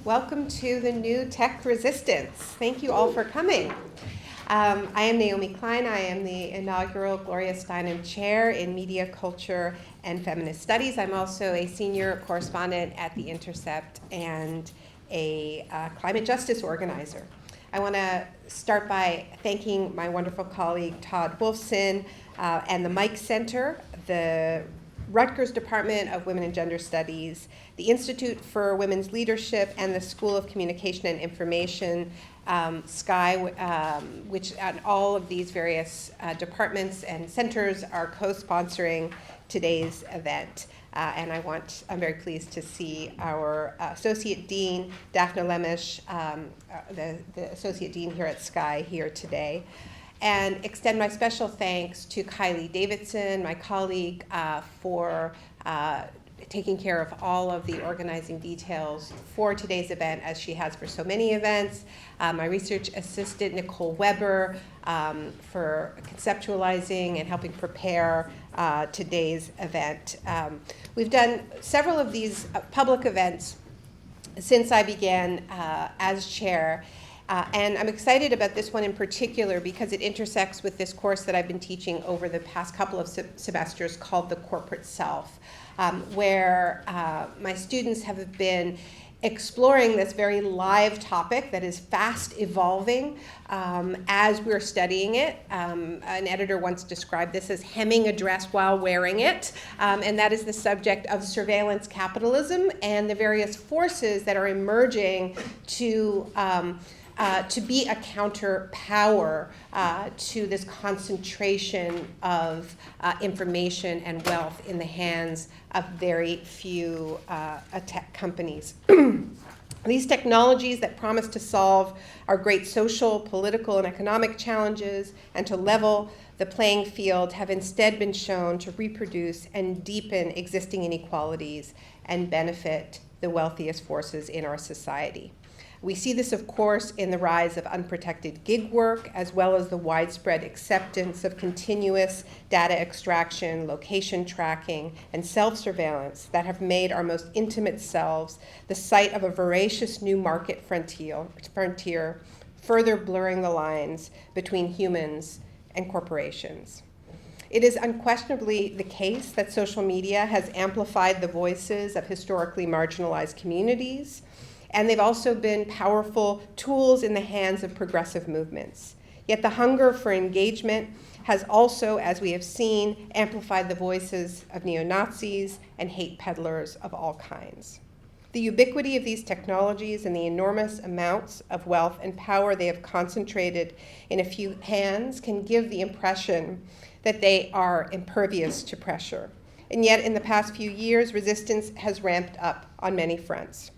Welcome to the new Tech Resistance. Thank you all for coming. I am Naomi Klein. I am the inaugural Gloria Steinem Chair in Media, Culture, and Feminist Studies. I'm also a senior correspondent at The Intercept and a climate justice organizer. I want to start by thanking my wonderful colleague Todd Wolfson and the Mike Center, the Rutgers Department of Women and Gender Studies, the Institute for Women's Leadership, and the School of Communication and Information, SCI, which and all of these various departments and centers are co-sponsoring today's event. And I'm very pleased to see our Associate Dean, Daphne Lemish, the Associate Dean here at SCI here today. And extend my special thanks to Kylie Davidson, my colleague, for taking care of all of the organizing details for today's event, as she has for so many events. My research assistant, Nicole Weber, for conceptualizing and helping prepare today's event. We've done several of these public events since I began as chair. And I'm excited about this one in particular because it intersects with this course that I've been teaching over the past couple of semesters called The Corporate Self, where my students have been exploring this very live topic that is fast evolving as we're studying it. An editor once described this as hemming a dress while wearing it, and that is the subject of surveillance capitalism and the various forces that are emerging to be a counterpower to this concentration of information and wealth in the hands of very few tech companies. These technologies that promise to solve our great social, political, and economic challenges and to level the playing field have instead been shown to reproduce and deepen existing inequalities and benefit the wealthiest forces in our society. We see this, of course, in the rise of unprotected gig work, as well as the widespread acceptance of continuous data extraction, location tracking, and self-surveillance that have made our most intimate selves the site of a voracious new market frontier, further blurring the lines between humans and corporations. It is unquestionably the case that social media has amplified the voices of historically marginalized communities, and they've also been powerful tools in the hands of progressive movements. Yet the hunger for engagement has also, as we have seen, amplified the voices of neo-Nazis and hate peddlers of all kinds. The ubiquity of these technologies and the enormous amounts of wealth and power they have concentrated in a few hands can give the impression that they are impervious to pressure. And yet, in the past few years, resistance has ramped up on many fronts.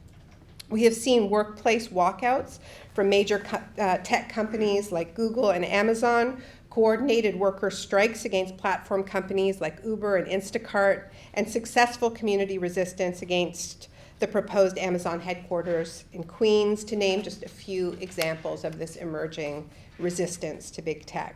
We have seen workplace walkouts from major tech companies like Google and Amazon, coordinated worker strikes against platform companies like Uber and Instacart, and successful community resistance against the proposed Amazon headquarters in Queens, to name just a few examples of this emerging resistance to big tech.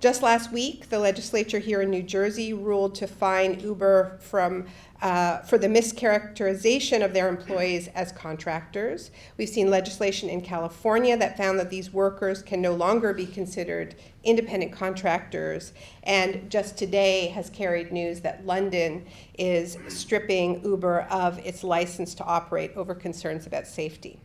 Just last week, the legislature here in New Jersey ruled to fine Uber for the mischaracterization of their employees as contractors. We've seen legislation in California that found that these workers can no longer be considered independent contractors, and just today has carried news that London is stripping Uber of its license to operate over concerns about safety.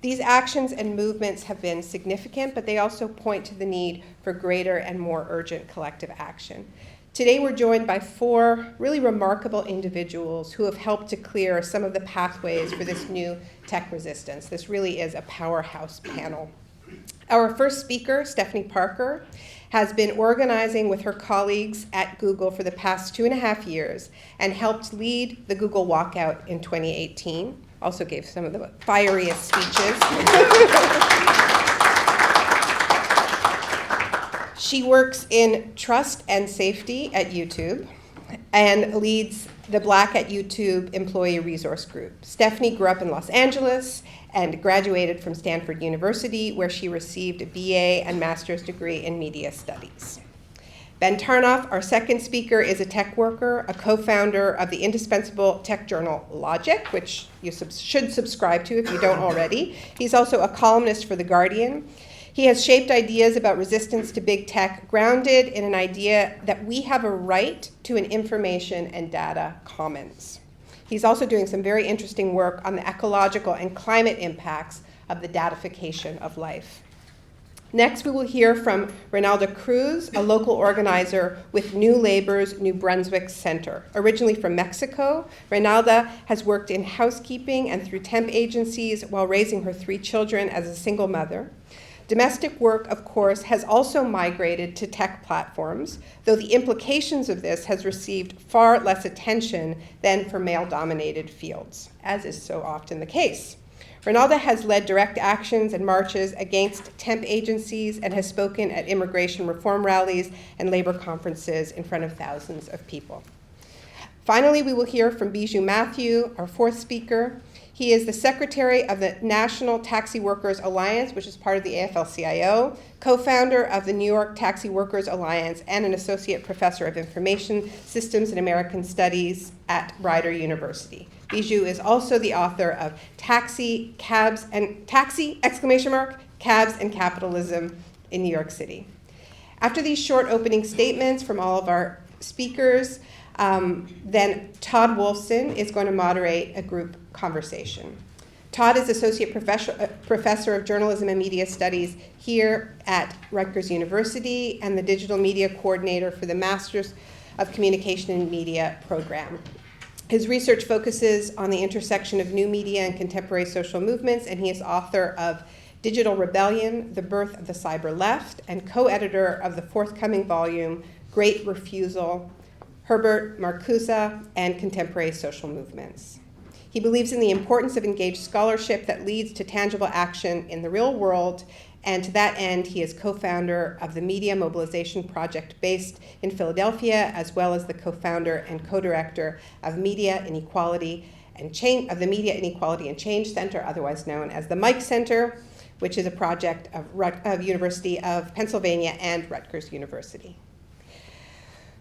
These actions and movements have been significant, but they also point to the need for greater and more urgent collective action. Today we're joined by four really remarkable individuals who have helped to clear some of the pathways for this new tech resistance. This really is a powerhouse panel. Our first speaker, Stephanie Parker, has been organizing with her colleagues at Google for the past 2.5 years and helped lead the Google Walkout in 2018. Also gave some of the fieriest speeches. She works in trust and safety at YouTube and leads the Black at YouTube Employee Resource Group. Stephanie grew up in Los Angeles and graduated from Stanford University, where she received a BA and master's degree in media studies. Ben Tarnoff, our second speaker, is a tech worker, a co-founder of the indispensable tech journal Logic, which you should subscribe to if you don't already. He's also a columnist for The Guardian. He has shaped ideas about resistance to big tech, grounded in an idea that we have a right to an information and data commons. He's also doing some very interesting work on the ecological and climate impacts of the datification of life. Next, we will hear from Reynalda Cruz, a local organizer with New Labor's New Brunswick Center. Originally from Mexico, Reynalda has worked in housekeeping and through temp agencies while raising her 3 children as a single mother. Domestic work, of course, has also migrated to tech platforms, though the implications of this has received far less attention than for male-dominated fields, as is so often the case. Reynalda has led direct actions and marches against temp agencies and has spoken at immigration reform rallies and labor conferences in front of thousands of people. Finally, we will hear from Biju Mathew, our 4th speaker. He is the secretary of the National Taxi Workers Alliance, which is part of the AFLCIO, co-founder of the New York Taxi Workers Alliance, and an associate professor of information systems and American studies at Rutgers University. Biju is also the author of Taxi, Cabs, and Capitalism in New York City. After these short opening statements from all of our speakers, then Todd Wolfson is going to moderate a group conversation. Todd is Associate Professor of Journalism and Media Studies here at Rutgers University and the Digital Media Coordinator for the Masters of Communication and Media program. His research focuses on the intersection of new media and contemporary social movements, and he is author of Digital Rebellion, The Birth of the Cyber Left, and co-editor of the forthcoming volume, Great Refusal, Herbert Marcuse and Contemporary Social Movements. He believes in the importance of engaged scholarship that leads to tangible action in the real world, and to that end, he is co-founder of the Media Mobilization Project based in Philadelphia, as well as the co-founder and co-director of Media Inequality and Change of the Media Inequality and Change Center, otherwise known as the Mike Center, which is a project of University of Pennsylvania and Rutgers University.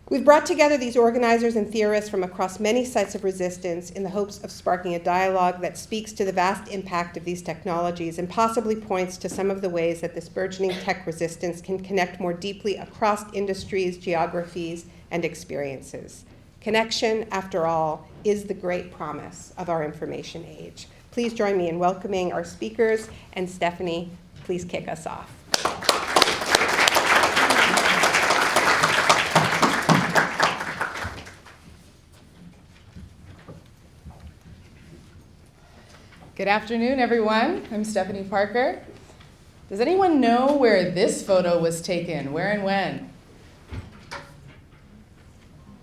We've brought together these organizers and theorists from across many sites of resistance in the hopes of sparking a dialogue that speaks to the vast impact of these technologies and possibly points to some of the ways that this burgeoning tech resistance can connect more deeply across industries, geographies, and experiences. Connection, after all, is the great promise of our information age. Please join me in welcoming our speakers, and Stephanie, please kick us off. Good afternoon, everyone. I'm Stephanie Parker. Does anyone know where this photo was taken? Where and when?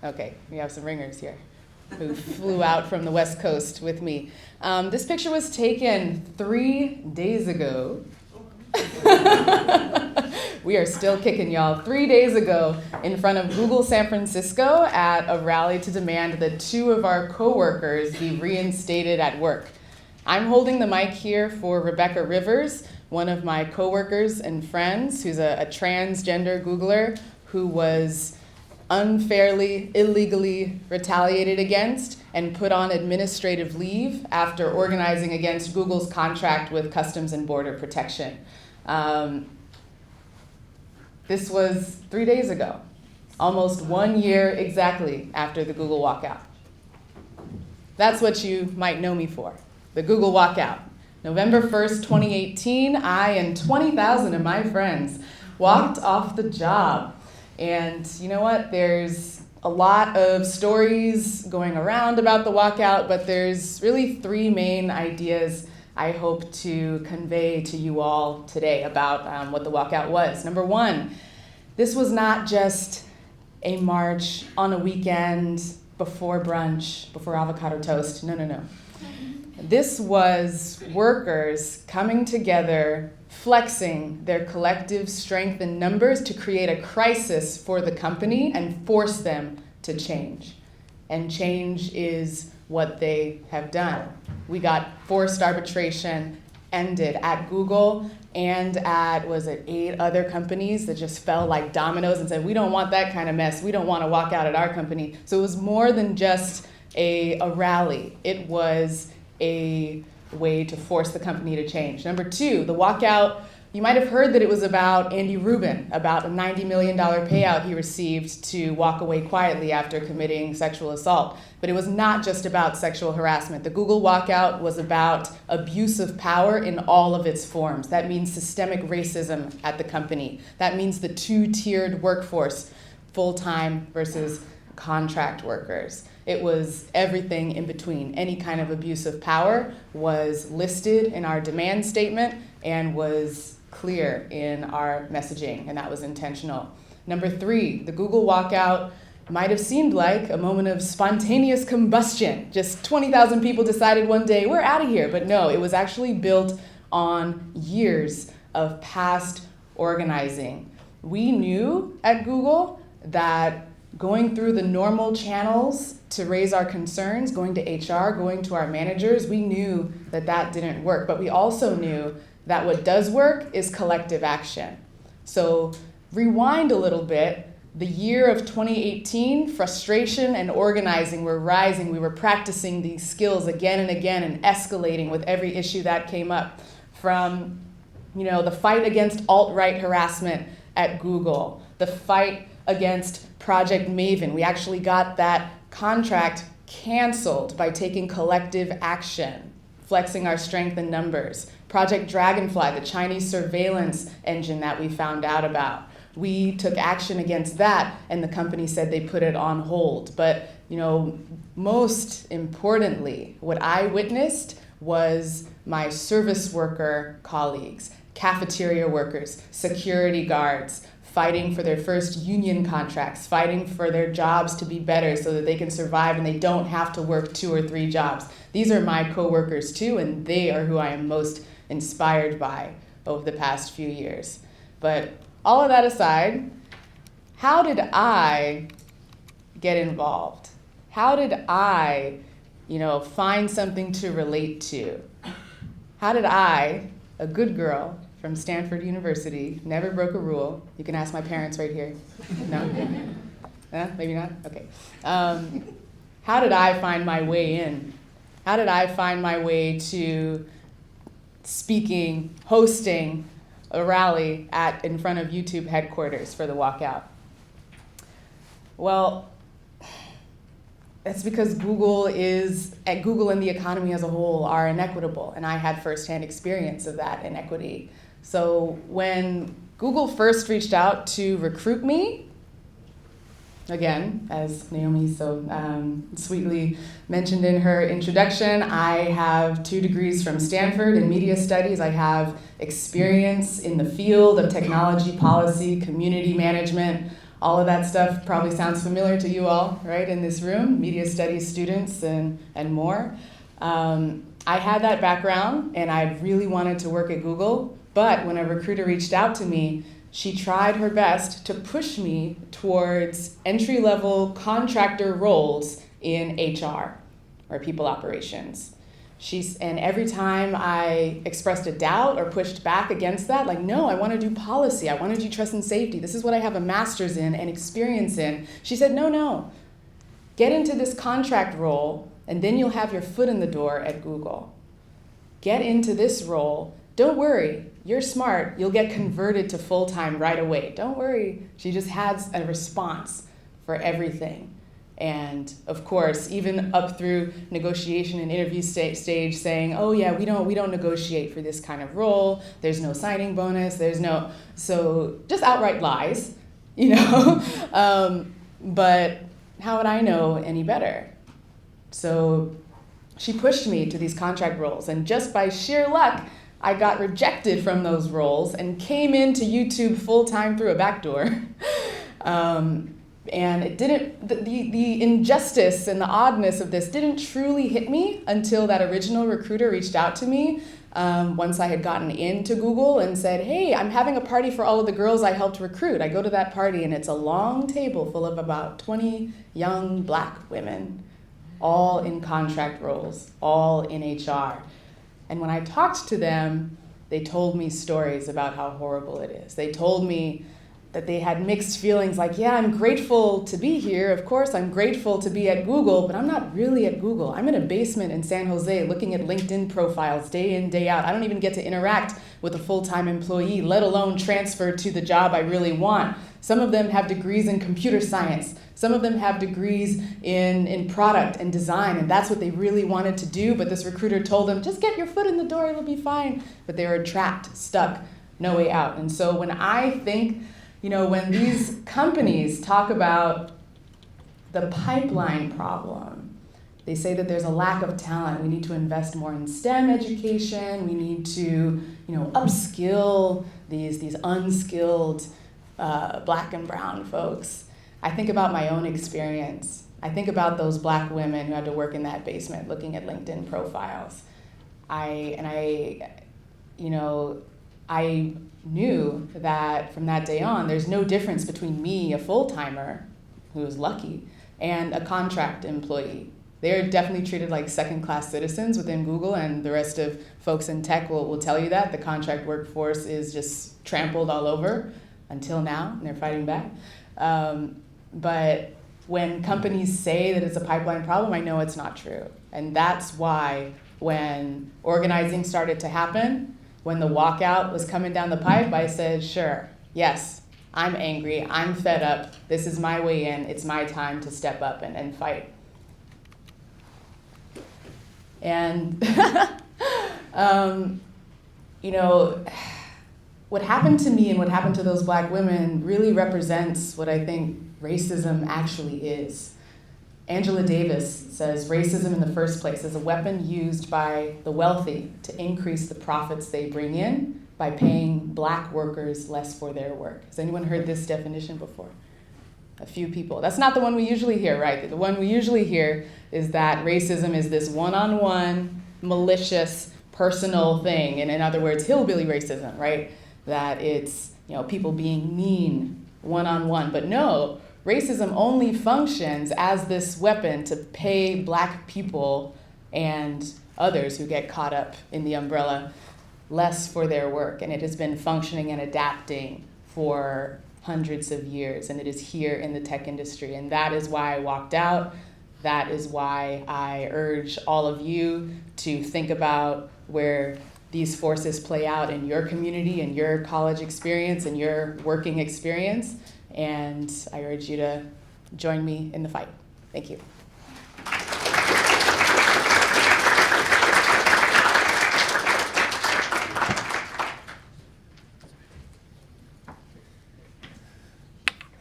Okay, we have some ringers here who flew out from the West Coast with me. This picture was taken 3 days ago. We are still kicking, y'all. 3 days ago in front of Google San Francisco at a rally to demand that 2 of our coworkers be reinstated at work. I'm holding the mic here for Rebecca Rivers, one of my coworkers and friends, who's a transgender Googler who was unfairly, illegally retaliated against and put on administrative leave after organizing against Google's contract with Customs and Border Protection. This was 3 days ago, almost 1 year exactly after the Google walkout. That's what you might know me for. The Google walkout. November 1st, 2018, I and 20,000 of my friends walked off the job. And you know what? There's a lot of stories going around about the walkout, but there's really 3 main ideas I hope to convey to you all today about what the walkout was. Number 1, this was not just a march on a weekend before brunch, before avocado toast. No. This was workers coming together, flexing their collective strength in numbers to create a crisis for the company and force them to change. And change is what they have done. We got forced arbitration ended at Google and at, 8 other companies that just fell like dominoes and said, we don't want that kind of mess. We don't want to walk out at our company. So it was more than just a rally. It was a way to force the company to change. Number 2, the walkout, you might have heard that it was about Andy Rubin, about a $90 million payout he received to walk away quietly after committing sexual assault. But it was not just about sexual harassment. The Google walkout was about abuse of power in all of its forms. That means systemic racism at the company. That means the 2-tiered workforce, full-time versus contract workers. It was everything in between. Any kind of abuse of power was listed in our demand statement and was clear in our messaging, and that was intentional. Number 3, the Google walkout might have seemed like a moment of spontaneous combustion. Just 20,000 people decided one day, we're out of here. But no, it was actually built on years of past organizing. We knew at Google that going through the normal channels to raise our concerns, going to HR, going to our managers, we knew that that didn't work. But we also knew that what does work is collective action. So rewind a little bit. The year of 2018, frustration and organizing were rising. We were practicing these skills again and again and escalating with every issue that came up. From, the fight against alt-right harassment at Google, the fight against Project Maven. We actually got that contract canceled by taking collective action, flexing our strength in numbers. Project Dragonfly, the Chinese surveillance engine that we found out about. We took action against that, and the company said they put it on hold. But, most importantly, what I witnessed was my service worker colleagues, cafeteria workers, security guards, fighting for their first union contracts, fighting for their jobs to be better so that they can survive and they don't have to work 2 or 3 jobs. These are my coworkers too, and they are who I am most inspired by over the past few years. But all of that aside, how did I get involved? How did I, find something to relate to? How did I, a good girl from Stanford University, never broke a rule? You can ask my parents right here. No? Maybe not? Okay. How did I find my way in? How did I find my way to speaking, hosting a rally in front of YouTube headquarters for the walkout? Well, that's because Google and the economy as a whole are inequitable, and I had firsthand experience of that inequity. So when Google first reached out to recruit me, again, as Naomi so sweetly mentioned in her introduction, I have 2 degrees from Stanford in media studies. I have experience in the field of technology policy, community management. All of that stuff probably sounds familiar to you all, right, in this room, media studies students and more. I had that background, and I really wanted to work at Google, but when a recruiter reached out to me, she tried her best to push me towards entry-level contractor roles in HR, or people operations. And every time I expressed a doubt or pushed back against that, like, no, I want to do policy, I want to do trust and safety, this is what I have a master's in and experience in, she said, no, get into this contract role, and then you'll have your foot in the door at Google. Get into this role. Don't worry, you're smart. You'll get converted to full-time right away. Don't worry. She just has a response for everything. And of course, even up through negotiation and interview stage saying, oh yeah, we don't negotiate for this kind of role. There's no signing bonus. So just outright lies, but how would I know any better? So she pushed me to these contract roles, and just by sheer luck, I got rejected from those roles and came into YouTube full-time through a back door. And it didn't, the injustice and the oddness of this didn't truly hit me until that original recruiter reached out to me once I had gotten into Google and said, hey, I'm having a party for all of the girls I helped recruit. I go to that party and it's a long table full of about 20 young Black women, all in contract roles, all in HR. And when I talked to them, they told me stories about how horrible it is. They told me that they had mixed feelings like, yeah, I'm grateful to be here. Of course, I'm grateful to be at Google, but I'm not really at Google. I'm in a basement in San Jose looking at LinkedIn profiles day in, day out. I don't even get to interact with a full-time employee, let alone transfer to the job I really want. Some of them have degrees in computer science. Some of them have degrees in product and design, and that's what they really wanted to do, but this recruiter told them, just get your foot in the door, it'll be fine. But they were trapped, stuck, no way out. And so when I think, when these companies talk about the pipeline problem, they say that there's a lack of talent. We need to invest more in STEM education. We need to, upskill these unskilled Black and brown folks. I think about my own experience. I think about those Black women who had to work in that basement looking at LinkedIn profiles. I knew that from that day on, there's no difference between me, a full-timer who's lucky, and a contract employee. They're definitely treated like second-class citizens within Google, and the rest of folks in tech will tell you that. The contract workforce is just trampled all over until now, and they're fighting back. But when companies say that it's a pipeline problem, I know it's not true. And that's why when organizing started to happen, when the walkout was coming down the pipe, I said, sure, yes, I'm angry, I'm fed up, this is my way in, it's my time to step up and fight. And, what happened to me and what happened to those Black women really represents what I think racism actually is. Angela Davis says racism in the first place is a weapon used by the wealthy to increase the profits they bring in by paying Black workers less for their work. Has anyone heard this definition before? A few people. That's not the one we usually hear, right? The one we usually hear is that racism is this one-on-one, malicious, personal thing. And in other words, hillbilly racism, right? That it's, people being mean one-on-one. But no, racism only functions as this weapon to pay Black people and others who get caught up in the umbrella less for their work. And it has been functioning and adapting for hundreds of years, and it is here in the tech industry. And that is why I walked out. That is why I urge all of you to think about where these forces play out in your community, in your college experience, and your working experience. And I urge you to join me in the fight. Thank you.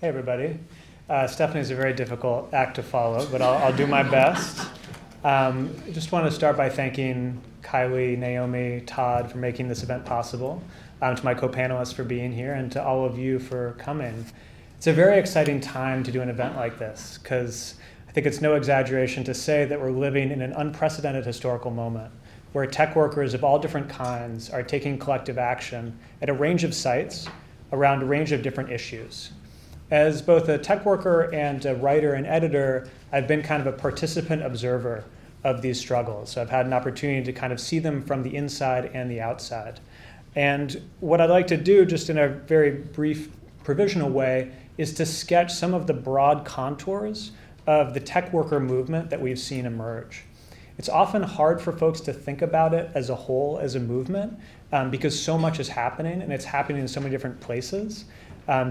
Hey, everybody. Stephanie is a very difficult act to follow, but I'll do my best. I just want to start by thanking Kylie, Naomi, Todd for making this event possible, to my co-panelists for being here, and to all of you for coming. It's a very exciting time to do an event like this, because I think it's no exaggeration to say that we're living in an unprecedented historical moment where tech workers of all different kinds are taking collective action at a range of sites around a range of different issues. As both a tech worker and a writer and editor, I've been kind of a participant observer of these struggles. So I've had an opportunity to kind of see them from the inside and the outside. And what I'd like to do, just in a very brief provisional way, is to sketch some of the broad contours of the tech worker movement that we've seen emerge. It's often hard for folks to think about it as a whole, as a movement, because so much is happening, and it's happening in so many different places.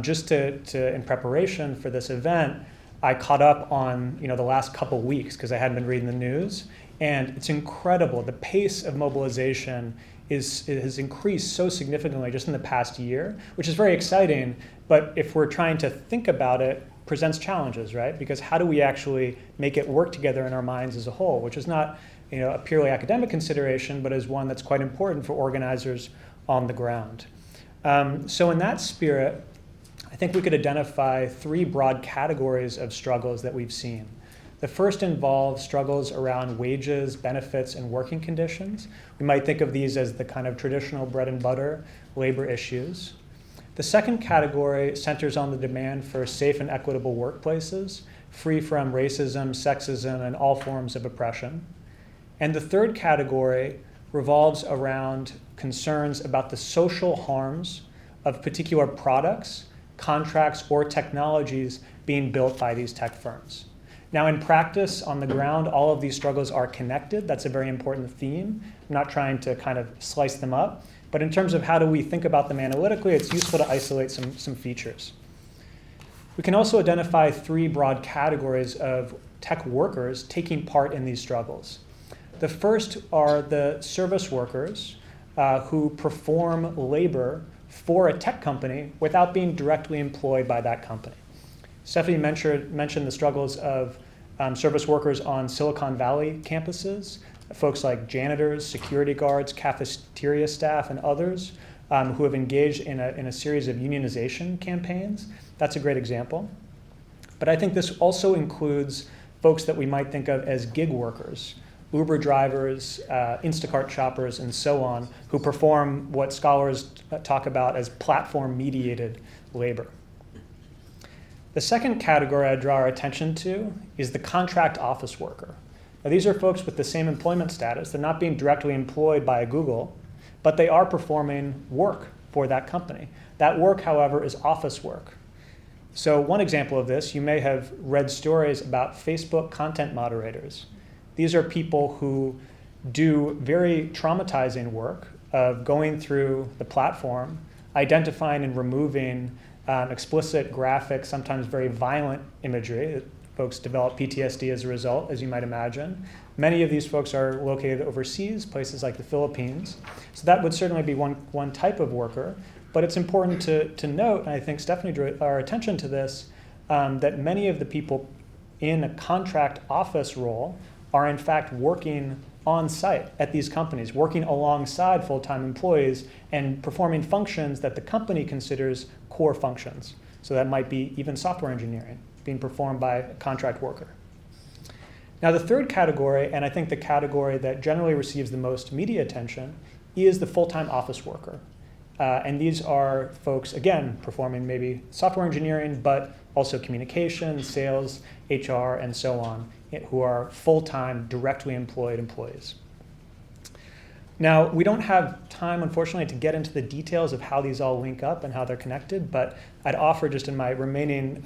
Just in preparation for this event, I caught up on the last couple weeks because I hadn't been reading the news, and it's incredible. The pace of mobilization has increased so significantly just in the past year, which is very exciting. But if we're trying to think about it, presents challenges, right? Because how do we actually make it work together in our minds as a whole, which is not a purely academic consideration, but is one that's quite important for organizers on the ground. So in that spirit, I think we could identify three broad categories of struggles that we've seen. The first involves struggles around wages, benefits, and working conditions. We might think of these as the kind of traditional bread and butter labor issues. The second category centers on the demand for safe and equitable workplaces, free from racism, sexism, and all forms of oppression. And the third category revolves around concerns about the social harms of particular products, contracts, or technologies being built by these tech firms. Now, in practice, on the ground, all of these struggles are connected. That's a very important theme. I'm not trying to kind of slice them up, but in terms of how do we think about them analytically, it's useful to isolate some features. We can also identify three broad categories of tech workers taking part in these struggles. The first are the service workers who perform labor for a tech company without being directly employed by that company. Stephanie mentioned the struggles of service workers on Silicon Valley campuses, folks like janitors, security guards, cafeteria staff, and others who have engaged in a series of unionization campaigns. That's a great example. But I think this also includes folks that we might think of as gig workers, Uber drivers, Instacart shoppers, and so on, who perform what scholars talk about as platform-mediated labor. The second category I draw our attention to is the contract office worker. Now, these are folks with the same employment status. They're not being directly employed by Google, but they are performing work for that company. That work, however, is office work. So one example of this, you may have read stories about Facebook content moderators. These are people who do very traumatizing work of going through the platform, identifying and removing explicit, graphic, sometimes very violent imagery. Folks develop PTSD as a result, as you might imagine. Many of these folks are located overseas, places like the Philippines. So that would certainly be one type of worker. But it's important to note, and I think Stephanie drew our attention to this, that many of the people in a contract office role are in fact working on site at these companies, working alongside full-time employees and performing functions that the company considers core functions. So that might be even software engineering being performed by a contract worker. Now the third category, and I think the category that generally receives the most media attention, is the full-time office worker. And these are folks, again, performing maybe software engineering, but also communication, sales, HR, and so on, who are full-time, directly employed employees. Now, we don't have time, unfortunately, to get into the details of how these all link up and how they're connected, but I'd offer just in my remaining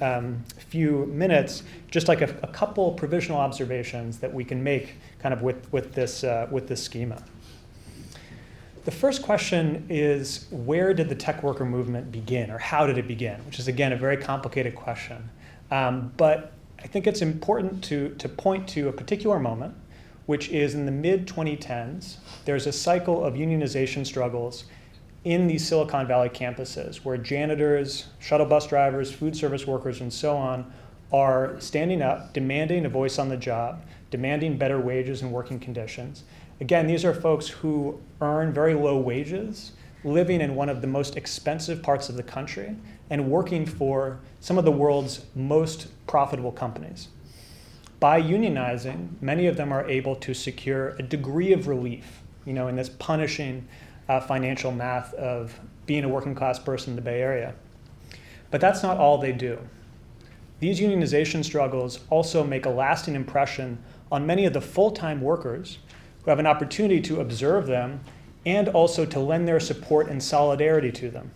few minutes, just like a couple provisional observations that we can make kind of with this schema. The first question is, where did the tech worker movement begin, or how did it begin? Which is, again, a very complicated question. But I think it's important to point to a particular moment, which is in the mid-2010s. There's a cycle of unionization struggles in these Silicon Valley campuses where janitors, shuttle bus drivers, food service workers, and so on are standing up, demanding a voice on the job, demanding better wages and working conditions. Again, these are folks who earn very low wages, living in one of the most expensive parts of the country, and working for some of the world's most profitable companies. By unionizing, many of them are able to secure a degree of relief, in this punishing financial math of being a working class person in the Bay Area. But that's not all they do. These unionization struggles also make a lasting impression on many of the full-time workers who have an opportunity to observe them and also to lend their support and solidarity to them.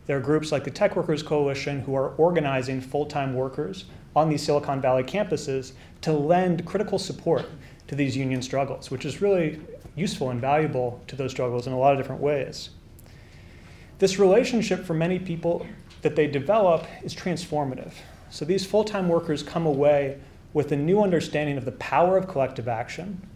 There are groups like the Tech Workers Coalition who are organizing full-time workers on these Silicon Valley campuses to lend critical support to these union struggles, which is really useful and valuable to those struggles in a lot of different ways. This relationship for many people that they develop is transformative. So these full-time workers come away with a new understanding of the power of collective action,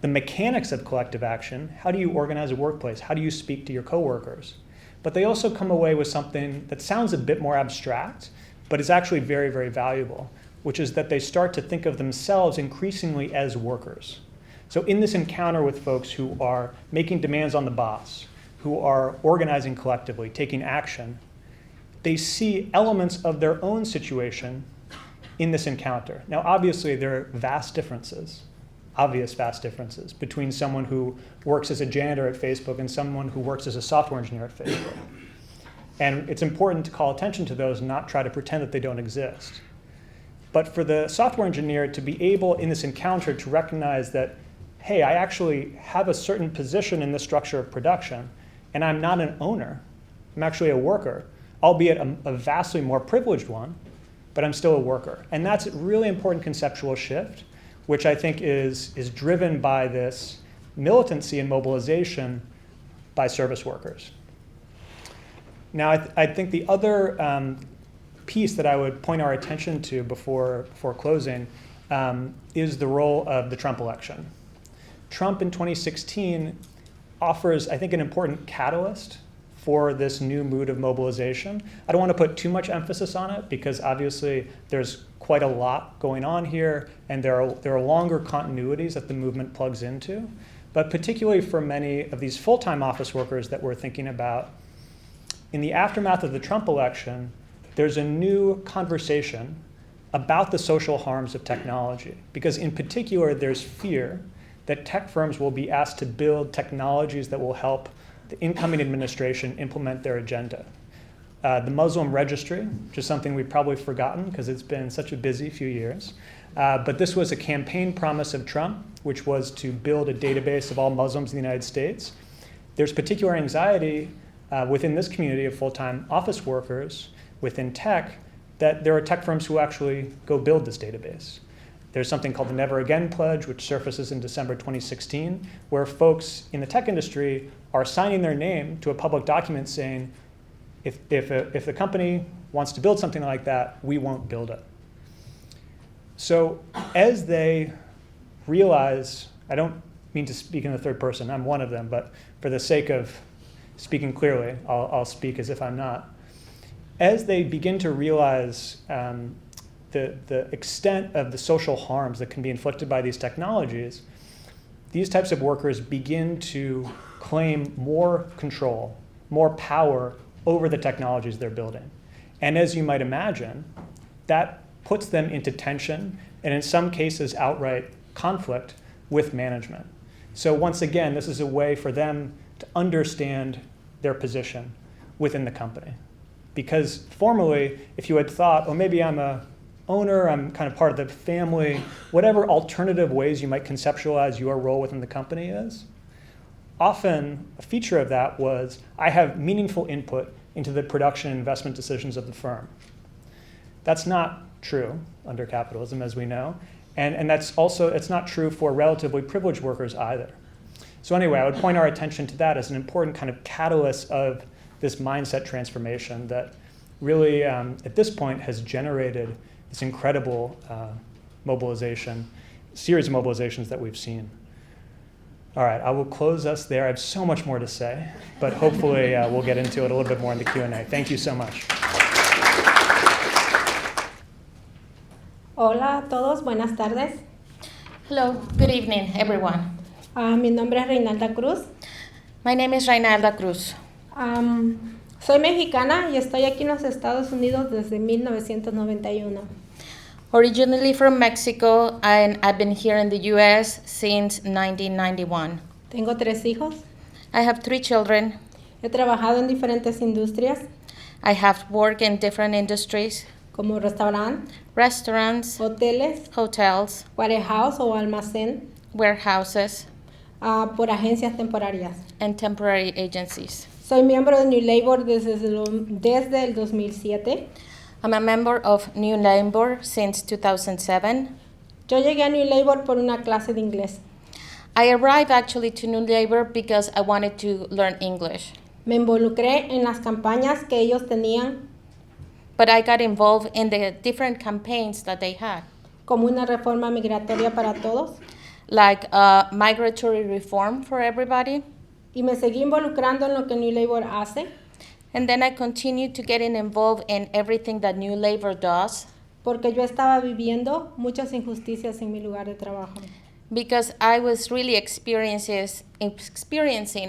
the mechanics of collective action. How do you organize a workplace? How do you speak to your coworkers? But they also come away with something that sounds a bit more abstract, but is actually very, very valuable, which is that they start to think of themselves increasingly as workers. So in this encounter with folks who are making demands on the boss, who are organizing collectively, taking action, they see elements of their own situation in this encounter. Now, obviously, there are obvious vast differences between someone who works as a janitor at Facebook and someone who works as a software engineer at Facebook. And it's important to call attention to those and not try to pretend that they don't exist. But for the software engineer to be able in this encounter to recognize that, hey, I actually have a certain position in the structure of production, and I'm not an owner. I'm actually a worker, albeit a vastly more privileged one, but I'm still a worker. And that's a really important conceptual shift, which I think is driven by this militancy and mobilization by service workers. Now, I think the other piece that I would point our attention to before closing is the role of the Trump election. Trump in 2016 offers, I think, an important catalyst for this new mood of mobilization. I don't want to put too much emphasis on it because obviously there's quite a lot going on here, and there are longer continuities that the movement plugs into. But particularly for many of these full-time office workers that we're thinking about, in the aftermath of the Trump election, there's a new conversation about the social harms of technology. Because in particular, there's fear that tech firms will be asked to build technologies that will help the incoming administration implement their agenda. The Muslim Registry, which is something we've probably forgotten because it's been such a busy few years. But this was a campaign promise of Trump, which was to build a database of all Muslims in the United States. There's particular anxiety within this community of full-time office workers within tech that there are tech firms who actually go build this database. There's something called the Never Again Pledge, which surfaces in December 2016, where folks in the tech industry are signing their name to a public document saying, if the company wants to build something like that, we won't build it. So as they realize, I don't mean to speak in the third person, I'm one of them, but for the sake of speaking clearly, I'll speak as if I'm not. As they begin to realize the extent of the social harms that can be inflicted by these technologies, these types of workers begin to claim more control, more power over the technologies they're building. And as you might imagine, that puts them into tension and in some cases outright conflict with management. So once again, this is a way for them to understand their position within the company. Because formerly, if you had thought, oh, maybe I'm a owner, I'm kind of part of the family, whatever alternative ways you might conceptualize your role within the company is, often a feature of that was I have meaningful input into the production and investment decisions of the firm. That's not true under capitalism, as we know, and that's also, it's not true for relatively privileged workers either. So anyway, I would point our attention to that as an important kind of catalyst of this mindset transformation that really, at this point, has generated this incredible mobilization, series of mobilizations that we've seen. All right, I will close us there. I have so much more to say, but hopefully we'll get into it a little bit more in the Q&A. Thank you so much. Hola a todos, buenas tardes. Hello, good evening, everyone. Mi nombre es Reynalda Cruz. My name is Reynalda Cruz. Soy mexicana y estoy aquí en los Estados Unidos desde 1991. Originally from Mexico, and I've been here in the U.S. since 1991. Tengo 3 hijos. I have 3 children. He trabajado en diferentes industrias I have worked in different industries, como restaurant, restaurants, hoteles, hotels, warehouse o almacén, warehouses, por agencias temporarias. and temporary agencies. Soy miembro de New Labor desde el 2007. I'm a member of New Labor since 2007. Yo llegué a New Labor por una clase de inglés. I arrived actually to New Labor because I wanted to learn English. Me involucré en las campañas que ellos tenían But I got involved in the different campaigns that they had, como una reforma migratoria para todos. like migratory reform for everybody. Y me seguí involucrando en lo que New Labor hace, And then I continued to getting involved in everything that New Labor does porque yo estaba viviendo muchas injusticias en mi lugar de trabajo. because I was really experiencing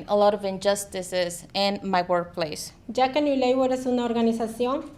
a lot of injustices in my workplace. Ya que New Labor es una organización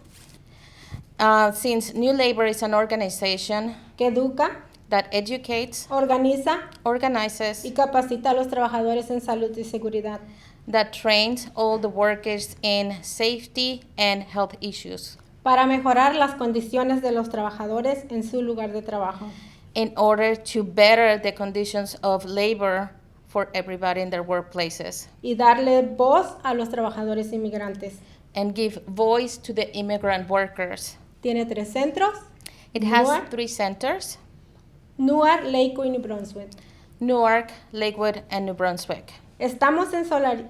Since New Labor is an organization que educa, that educates, organiza organizes, y capacita a los trabajadores en salud y seguridad. that trains all the workers in safety and health issues Para mejorar las condiciones de los trabajadores en su lugar de trabajo. in order to better the conditions of labor for everybody in their workplaces y darle voz a los trabajadores inmigrantes. and give voice to the immigrant workers. Tiene 3 centros, It has Newark, 3 centers, Newark, Lakewood y New Brunswick. Newark, Lakewood, and New Brunswick. Estamos en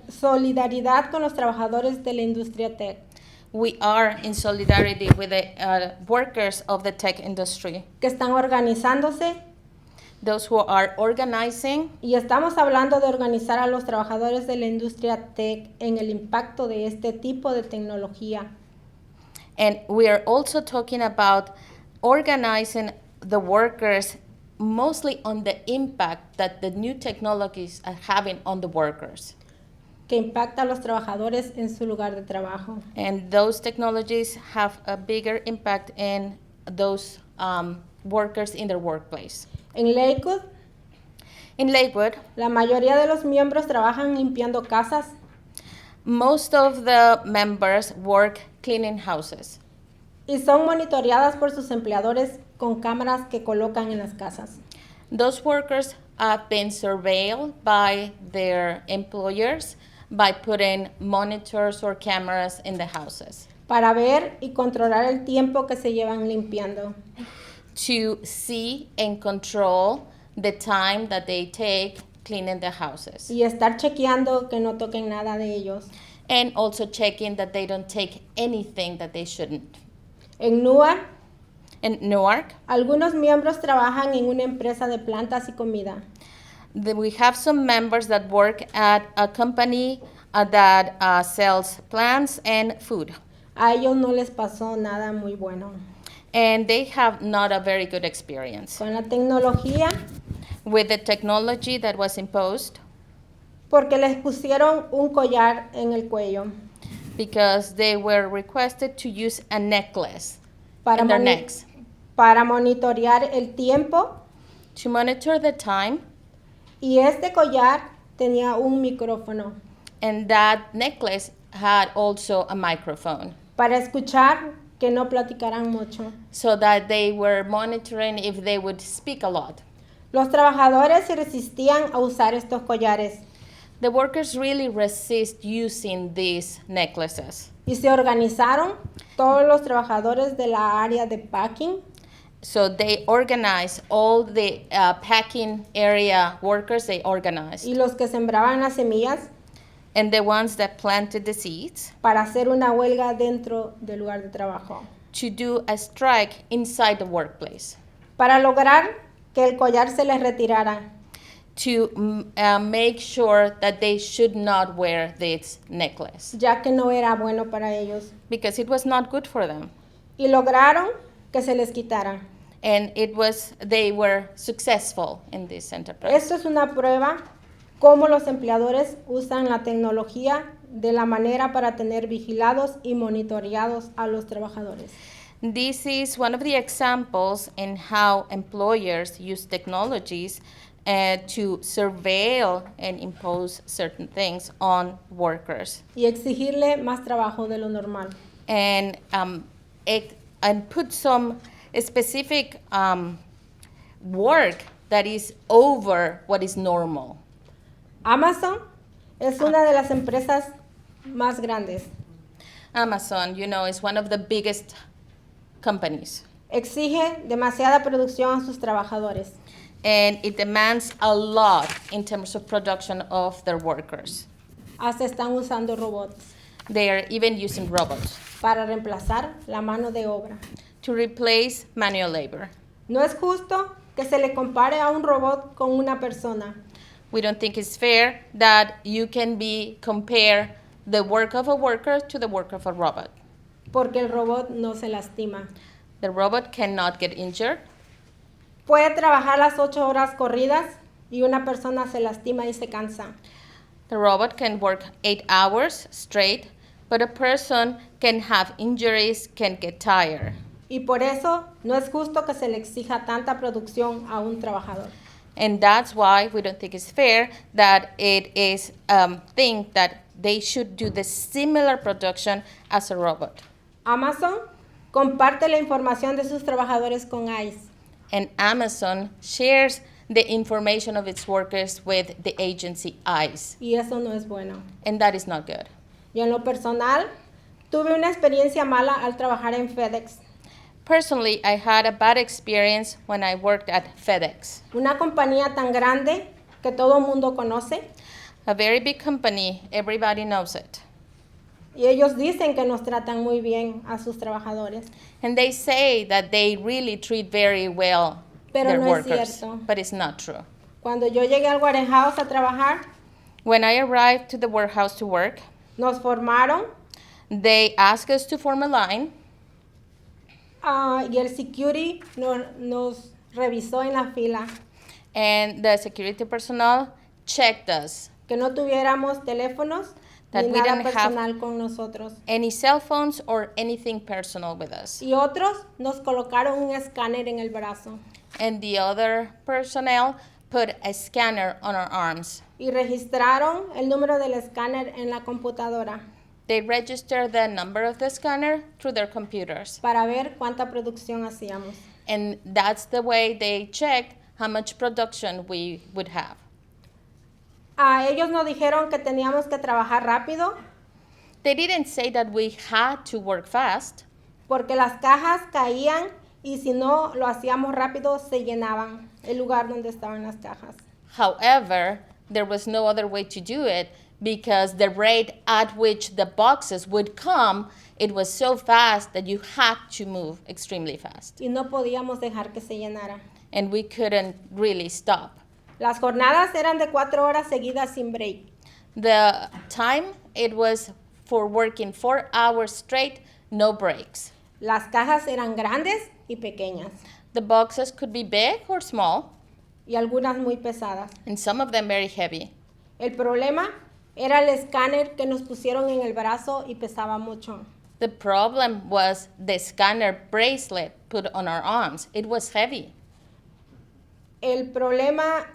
solidaridad con los trabajadores de la industria tech. We are in solidarity with the workers of the tech industry, Que están organizándose those who are organizing, y estamos hablando de organizar a los trabajadores de la industria tech en el impacto de este tipo de tecnología. and we are also talking about organizing the workers mostly on the impact that the new technologies are having on the workers. Que impacta a los trabajadores en su lugar de trabajo. And those technologies have a bigger impact in those workers in their workplace. En Lakewood, In Lakewood, la mayoría de los miembros trabajan limpiando casas most of the members work cleaning houses, y son monitoreadas por sus empleadores con cámaras que colocan en las casas. those workers have been surveilled by their employers by putting monitors or cameras in the houses Para ver y controlar el tiempo que se llevan limpiando. to see and control the time that they take cleaning the houses, Y estar chequeando que no toquen nada de ellos. and also checking that they don't take anything that they shouldn't. En Newark, In Newark, algunos miembros trabajan en una empresa de plantas y comida. we have some members that work at a company that sells plants and food, A ellos no les pasó nada muy bueno. and they have not a very good experience Con la tecnología, with the technology that was imposed porque les pusieron un collar en el cuello because they were requested to use a necklace para, in their moni- necks para monitorear el tiempo, to monitor the time, y este collar tenía un micrófono and that necklace had also a microphone para escuchar que no platicaran mucho. so that they were monitoring if they would speak a lot. Los trabajadores se resistían a usar estos collares The workers really resist using these necklaces. y se organizaron todos los trabajadores de la área de packing, So they organize all the packing area workers, they organized. y los que sembraban las semillas And the ones that planted the seeds para hacer una huelga dentro del lugar de trabajo, to do a strike inside the workplace para lograr que el collar se les retirara. to make sure that they should not wear this necklace Ya que no era bueno para ellos, because it was not good for them. y lograron que se les quitara. And they were successful in this enterprise. Esto es una prueba cómo los empleadores usan la tecnología de la manera para tener vigilados y monitoreados a los trabajadores. This is one of the examples in how employers use technologies to surveil and impose certain things on workers Y exigirle más trabajo de lo normal. and put some specific work that is over what is normal. Amazon es una de las empresas más grandes. Amazon, is one of the biggest companies, Exige demasiada producción a sus trabajadores. and it demands a lot in terms of production of their workers. Hasta están usando robots They are even using robots para reemplazar la mano de obra. to replace manual labor. No es justo que se le compare a un robot con una persona. We don't think it's fair that you can compare the work of a worker to the work of a robot. Porque el robot no se lastima. The robot cannot get injured. Puede trabajar las 8 horas corridas y una persona se lastima y se cansa. The robot can work 8 hours straight, but a person can have injuries, can get tired. Y por eso no es justo que se le exija tanta producción a un trabajador. And that's why we don't think it's fair that it is think that they should do the similar production as a robot. Amazon comparte la información de sus trabajadores con ICE. and Amazon shares the information of its workers with the agency ICE, y eso no es bueno. and that is not good. Yo en lo personal tuve una experiencia mala al trabajar en FedEx, Personally, I had a bad experience when I worked at FedEx, una compañía tan grande que todo el mundo conoce, a very big company, everybody knows it. y ellos dicen que nos tratan muy bien a sus trabajadores, And they say that they really treat very well Pero their no es workers, cierto. but it's not true. Cuando yo llegué al warehouse a trabajar, When I arrived to the warehouse to work, nos formaron they asked us to form a line, y el security nos revisó en la fila, and the security personnel checked us. que no tuviéramos teléfonos That ni we nada didn't have- personal con nosotros. Any cell phones or anything personal with us. Y otros nos colocaron un escáner en el brazo And the other personnel put a scanner on our arms. y registraron el número del escáner en la computadora They register the number of the scanner through their computers. para ver cuánta producción hacíamos. And that's the way they checked how much production we would have. Ellos nos dijeron que teníamos que trabajar rápido They didn't say that we had to work fast porque las cajas caían y si no lo hacíamos rápido se llenaban el lugar donde estaban las cajas. However, there was no other way to do it because the rate at which the boxes would come, it was so fast that you had to move extremely fast. Y no podíamos dejar que se llenara. And we couldn't really stop. Las jornadas eran de 4 horas seguidas sin break. The time, it was for working 4 hours straight, no breaks. Las cajas eran grandes y pequeñas The boxes could be big or small, y algunas muy pesadas. and some of them very heavy. El problema era el escáner que nos pusieron en el brazo y pesaba mucho. The problem was the scanner bracelet put on our arms. It was heavy. El problema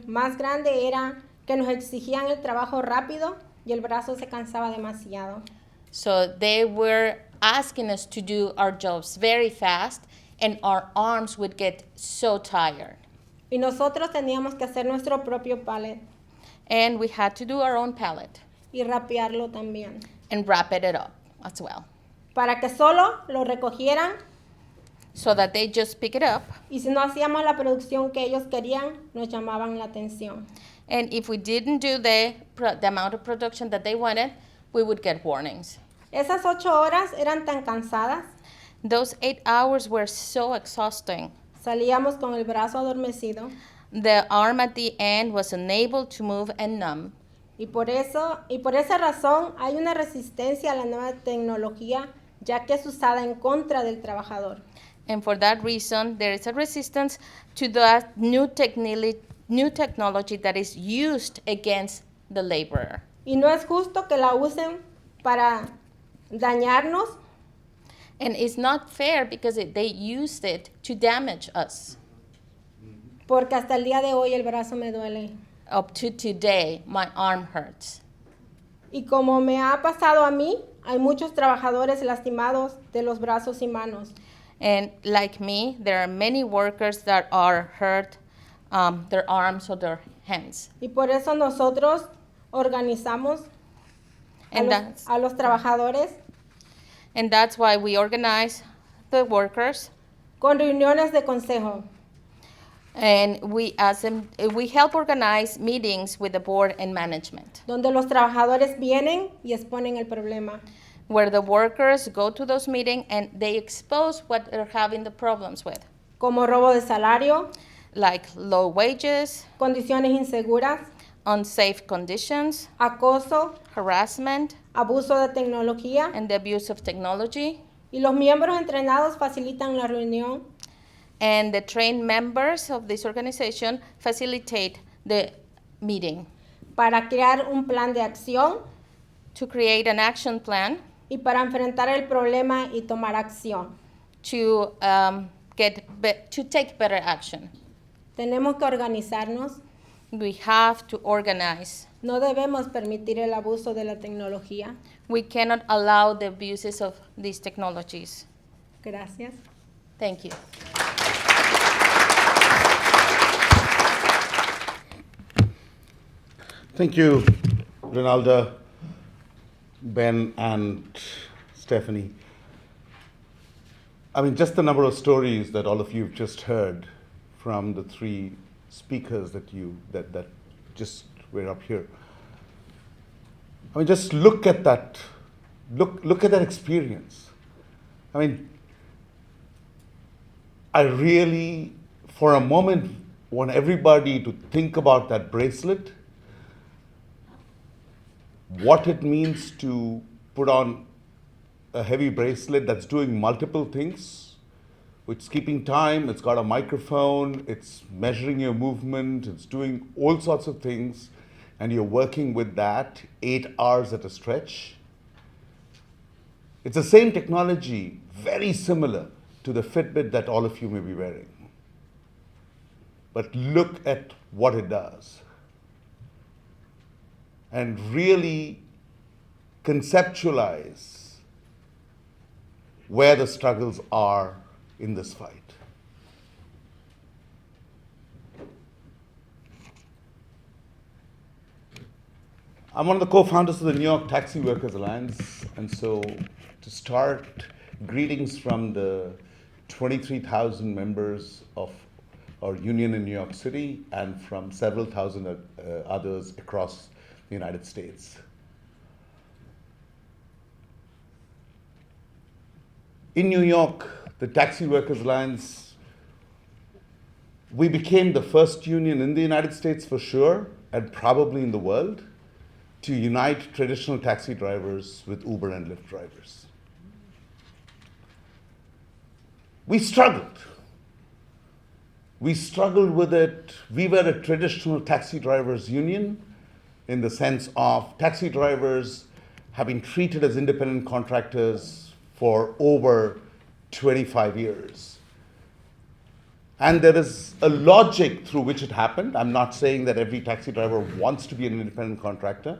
más grande era que nos exigían el trabajo rápido y el brazo se cansaba demasiado. So they were asking us to do our jobs very fast, and our arms would get so tired. Y nosotros teníamos que hacer nuestro propio pallet And we had to do our own pallet y rapearlo también, and wrap it up as well, para que solo lo recogieran so that they just pick it up. y si no hacíamos la producción que ellos querían, nos llamaban la atención. And if we didn't do the amount of production that they wanted, we would get warnings. Esas 8 horas eran tan cansadas, Those 8 hours were so exhausting. salíamos con el brazo adormecido The arm at the end was unable to move and numb. y por esa razón hay una resistencia a la nueva tecnología ya que es usada en contra del trabajador. And for that reason, there is a resistance to that new technology that is used against the laborer. Y no es justo que la usen para dañarnos And it's not fair because they used it to damage us. porque hasta el día de hoy el brazo me duele. Up to today, my arm hurts. Y como me ha pasado a mí, hay muchos trabajadores lastimados de los brazos y manos. And like me, there are many workers that are hurt, their arms or their hands. Y por eso nosotros organizamos And a los trabajadores that's why we organize the workers, con reuniones de consejo. and we help organize meetings with the board and management, Donde los trabajadores vienen y exponen el problema. where the workers go to those meetings and they expose what they're having the problems with, Como robo de salario, like low wages, condiciones inseguras, unsafe conditions, acoso, harassment, abuso de tecnología. and the abuse of technology. Y los miembros entrenados facilitan la reunión And the trained members of this organization facilitate the meeting para crear un plan de acción to create an action plan y para enfrentar el problema y tomar acción. to take better action. Tenemos que organizarnos. We have to organize. No debemos permitir el abuso de la tecnología. We cannot allow the abuses of these technologies. Gracias. Thank you. Thank you, Reynalda, Ben, and Stephanie. I mean, just the number of stories that all of you have just heard from the three speakers that just were up here. I mean, just look at that. Look at that experience. I mean, I really, for a moment, want everybody to think about that bracelet, what it means to put on a heavy bracelet that's doing multiple things. It's keeping time, it's got a microphone, it's measuring your movement, it's doing all sorts of things, and you're working with that 8 hours at a stretch. It's the same technology, very similar to the Fitbit that all of you may be wearing. But look at what it does. And really conceptualize where the struggles are in this fight. I'm one of the co-founders of the New York Taxi Workers Alliance, and so to start, greetings from the 23,000 members of our union in New York City and from several thousand others across the United States. In New York, the Taxi Workers Alliance, we became the first union in the United States for sure, and probably in the world, to unite traditional taxi drivers with Uber and Lyft drivers. We struggled. We struggled with it. We were a traditional taxi drivers union in the sense of taxi drivers have been treated as independent contractors for over 25 years. And there is a logic through which it happened. I'm not saying that every taxi driver wants to be an independent contractor,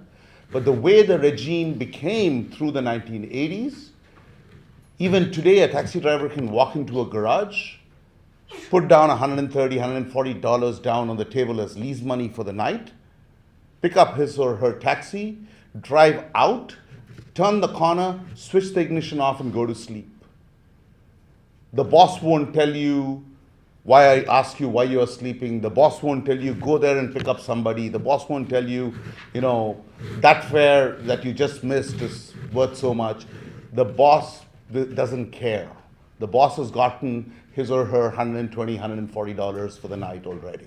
but the way the regime became through the 1980s, even today a taxi driver can walk into a garage, put down $130, $140 down on the table as lease money for the night, pick up his or her taxi, drive out, turn the corner, switch the ignition off, and go to sleep. The boss won't tell you why I ask you why you are sleeping. The boss won't tell you go there and pick up somebody. The boss won't tell you, that fare that you just missed is worth so much. The boss doesn't care. The boss has gotten his or her $120, $140 for the night already.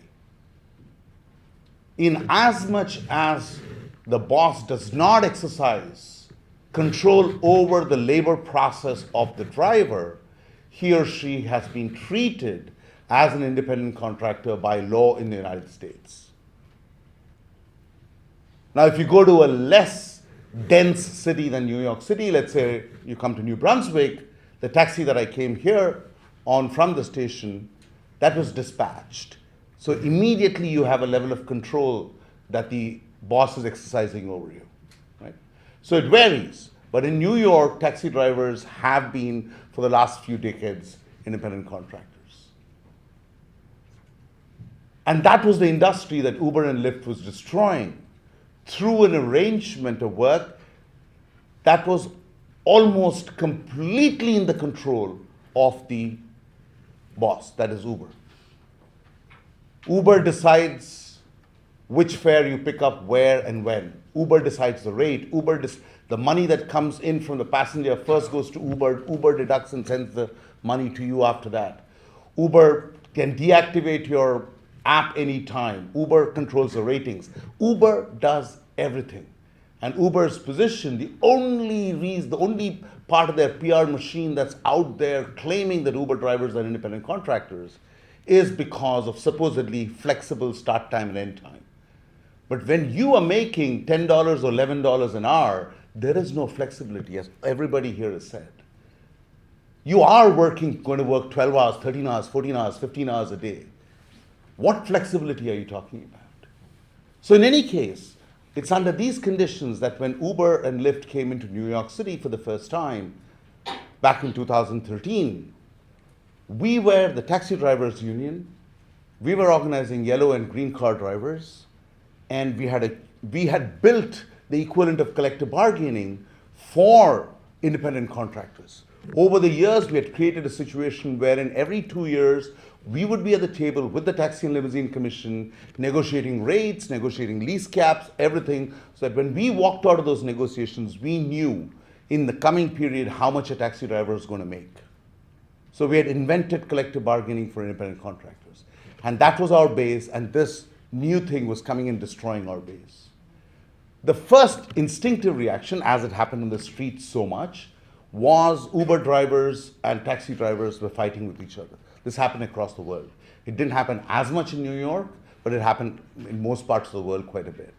In as much as the boss does not exercise control over the labor process of the driver, he or she has been treated as an independent contractor by law in the United States. Now, if you go to a less dense city than New York City, let's say you come to New Brunswick, the taxi that I came here on from the station, that was dispatched. So immediately you have a level of control that the boss is exercising over you, right? So it varies. But in New York, taxi drivers have been, for the last few decades, independent contractors. And that was the industry that Uber and Lyft was destroying through an arrangement of work that was almost completely in the control of the boss, that is Uber. Uber decides which fare you pick up where and when. Uber decides the rate. The money that comes in from the passenger first goes to Uber. Uber deducts and sends the money to you after that. Uber can deactivate your app anytime. Uber controls the ratings. Uber does everything. And Uber's position, the only part of their PR machine that's out there claiming that Uber drivers are independent contractors is because of supposedly flexible start time and end time. But when you are making $10 or $11 an hour, there is no flexibility, as everybody here has said. You are going to work 12 hours, 13 hours, 14 hours, 15 hours a day. What flexibility are you talking about? So in any case, it's under these conditions that when Uber and Lyft came into New York City for the first time, back in 2013, we were the Taxi Drivers Union. We were organizing yellow and green car drivers, and we had we had built the equivalent of collective bargaining for independent contractors. Over the years, we had created a situation wherein every 2 years, we would be at the table with the Taxi and Limousine Commission, negotiating rates, negotiating lease caps, everything, so that when we walked out of those negotiations, we knew in the coming period how much a taxi driver was going to make. So we had invented collective bargaining for independent contractors. And that was our base, and this new thing was coming and destroying our base. The first instinctive reaction, as it happened in the streets so much, was Uber drivers and taxi drivers were fighting with each other. This happened across the world. It didn't happen as much in New York, but it happened in most parts of the world quite a bit.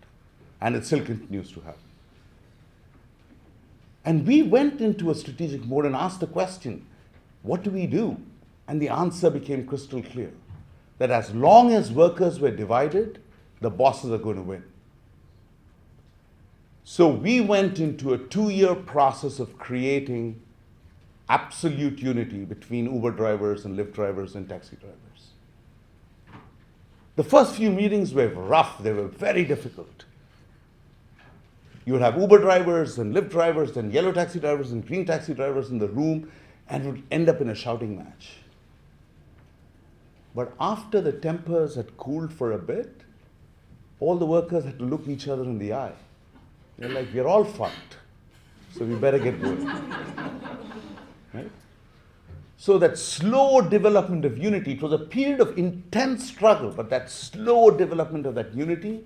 And it still continues to happen. And we went into a strategic mode and asked the question, what do we do? And the answer became crystal clear, that as long as workers were divided, the bosses are going to win. So we went into a 2-year process of creating absolute unity between Uber drivers and Lyft drivers and taxi drivers. The first few meetings were rough, they were very difficult. You would have Uber drivers and Lyft drivers and yellow taxi drivers and green taxi drivers in the room, and it would end up in a shouting match. But after the tempers had cooled for a bit, all the workers had to look each other in the eye. They're like, we're all fucked, so we better get going. Right? So that slow development of unity, it was a period of intense struggle, but that slow development of that unity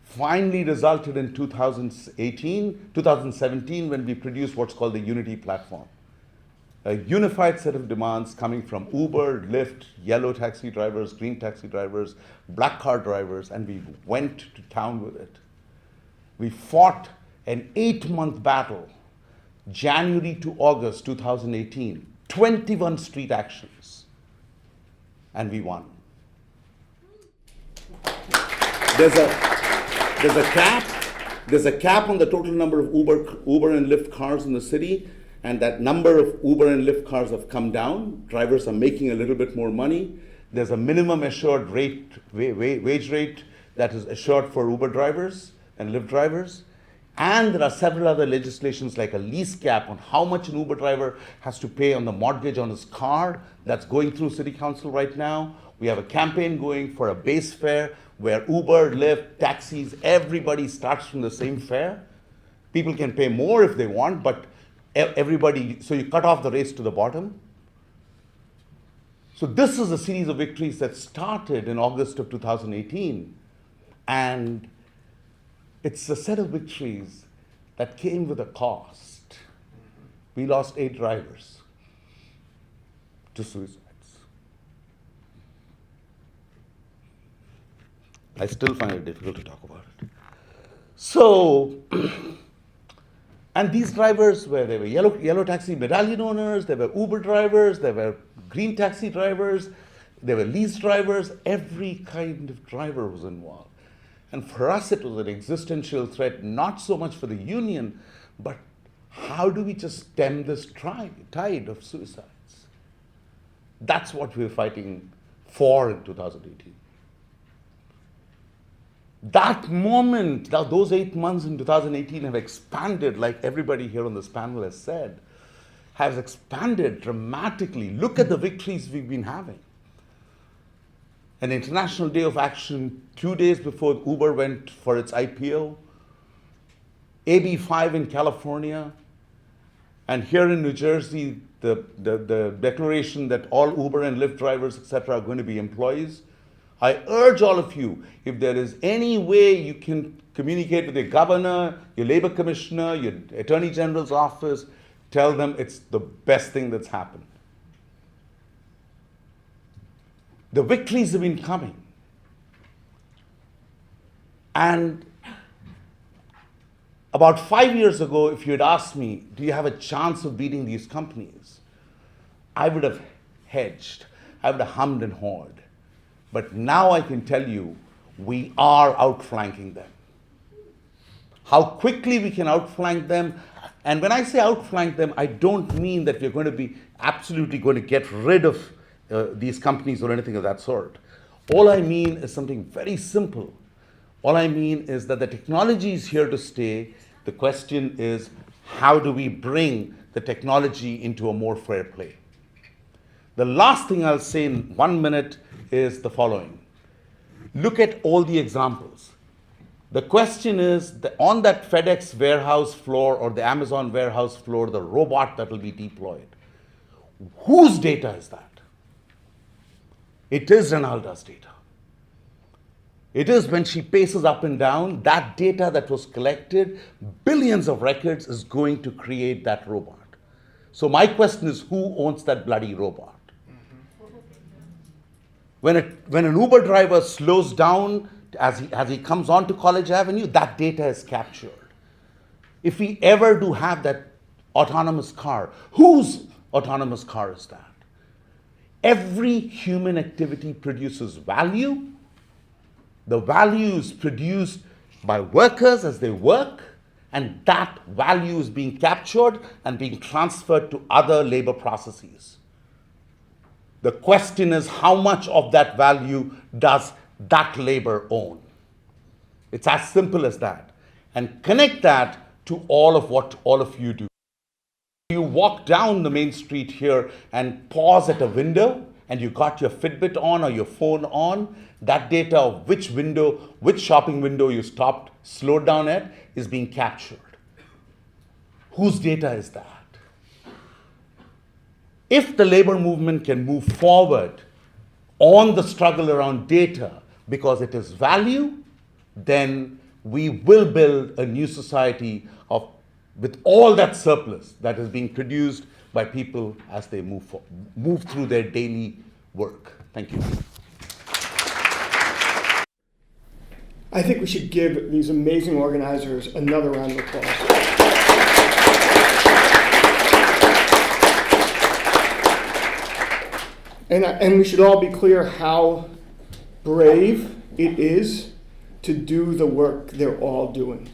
finally resulted in 2017, when we produced what's called the Unity Platform. A unified set of demands coming from Uber, Lyft, yellow taxi drivers, green taxi drivers, black car drivers, and we went to town with it. We fought an 8-month battle, January to August 2018, 21 street actions, and we won. There's a cap on the total number of Uber and Lyft cars in the city, and that number of Uber and Lyft cars have come down. Drivers are making a little bit more money. There's a minimum assured rate, wage rate that is assured for Uber drivers and Lyft drivers. And there are several other legislations like a lease cap on how much an Uber driver has to pay on the mortgage on his car. That's going through City Council right now. We have a campaign going for a base fare where Uber, Lyft, taxis, everybody starts from the same fare. People can pay more if they want, but everybody, so you cut off the race to the bottom. So this is a series of victories that started in August of 2018. And it's a set of victories that came with a cost. We lost 8 drivers to suicides. I still find it difficult to talk about it. So, and these drivers, they were yellow taxi medallion owners, they were Uber drivers, they were green taxi drivers, they were lease drivers, every kind of driver was involved. And for us, it was an existential threat, not so much for the union, but how do we just stem this tide of suicides? That's what we were fighting for in 2018. That moment, those 8 months in 2018 have expanded, like everybody here on this panel has said, has expanded dramatically. Look at the victories we've been having. An International Day of Action 2 days before Uber went for its IPO, AB 5 in California, and here in New Jersey, the declaration that all Uber and Lyft drivers, etc., are going to be employees. I urge all of you, if there is any way you can communicate with your governor, your labor commissioner, your attorney general's office, tell them it's the best thing that's happened. The victories have been coming. And about 5 years ago, if you had asked me, do you have a chance of beating these companies? I would have hedged. I would have hummed and hawed. But now I can tell you, we are outflanking them. How quickly we can outflank them, and when I say outflank them, I don't mean that we're going to be absolutely going to get rid of these companies or anything of that sort. All I mean is something very simple. All I mean is that the technology is here to stay. The question is, how do we bring the technology into a more fair play? The last thing I'll say in 1 minute is the following. Look at all the examples. The question is, on that FedEx warehouse floor or the Amazon warehouse floor, the robot that will be deployed, whose data is that? It is Reynalda's data. It is when she paces up and down, that data that was collected, billions of records is going to create that robot. So my question is, who owns that bloody robot? When an Uber driver slows down as he comes onto College Avenue, that data is captured. If we ever do have that autonomous car, whose autonomous car is that? Every human activity produces value. The value is produced by workers as they work, and that value is being captured and being transferred to other labor processes. The question is, how much of that value does that labor own? It's as simple as that. And connect that to all of what all of you do. You walk down the main street here and pause at a window, and you got your Fitbit on or your phone on, that data of which shopping window you stopped, slowed down at, is being captured. Whose data is that? If the labor movement can move forward on the struggle around data because it is value, then we will build a new society with all that surplus that is being produced by people as they move through their daily work. Thank you. I think we should give these amazing organizers another round of applause. And we should all be clear how brave it is to do the work they're all doing.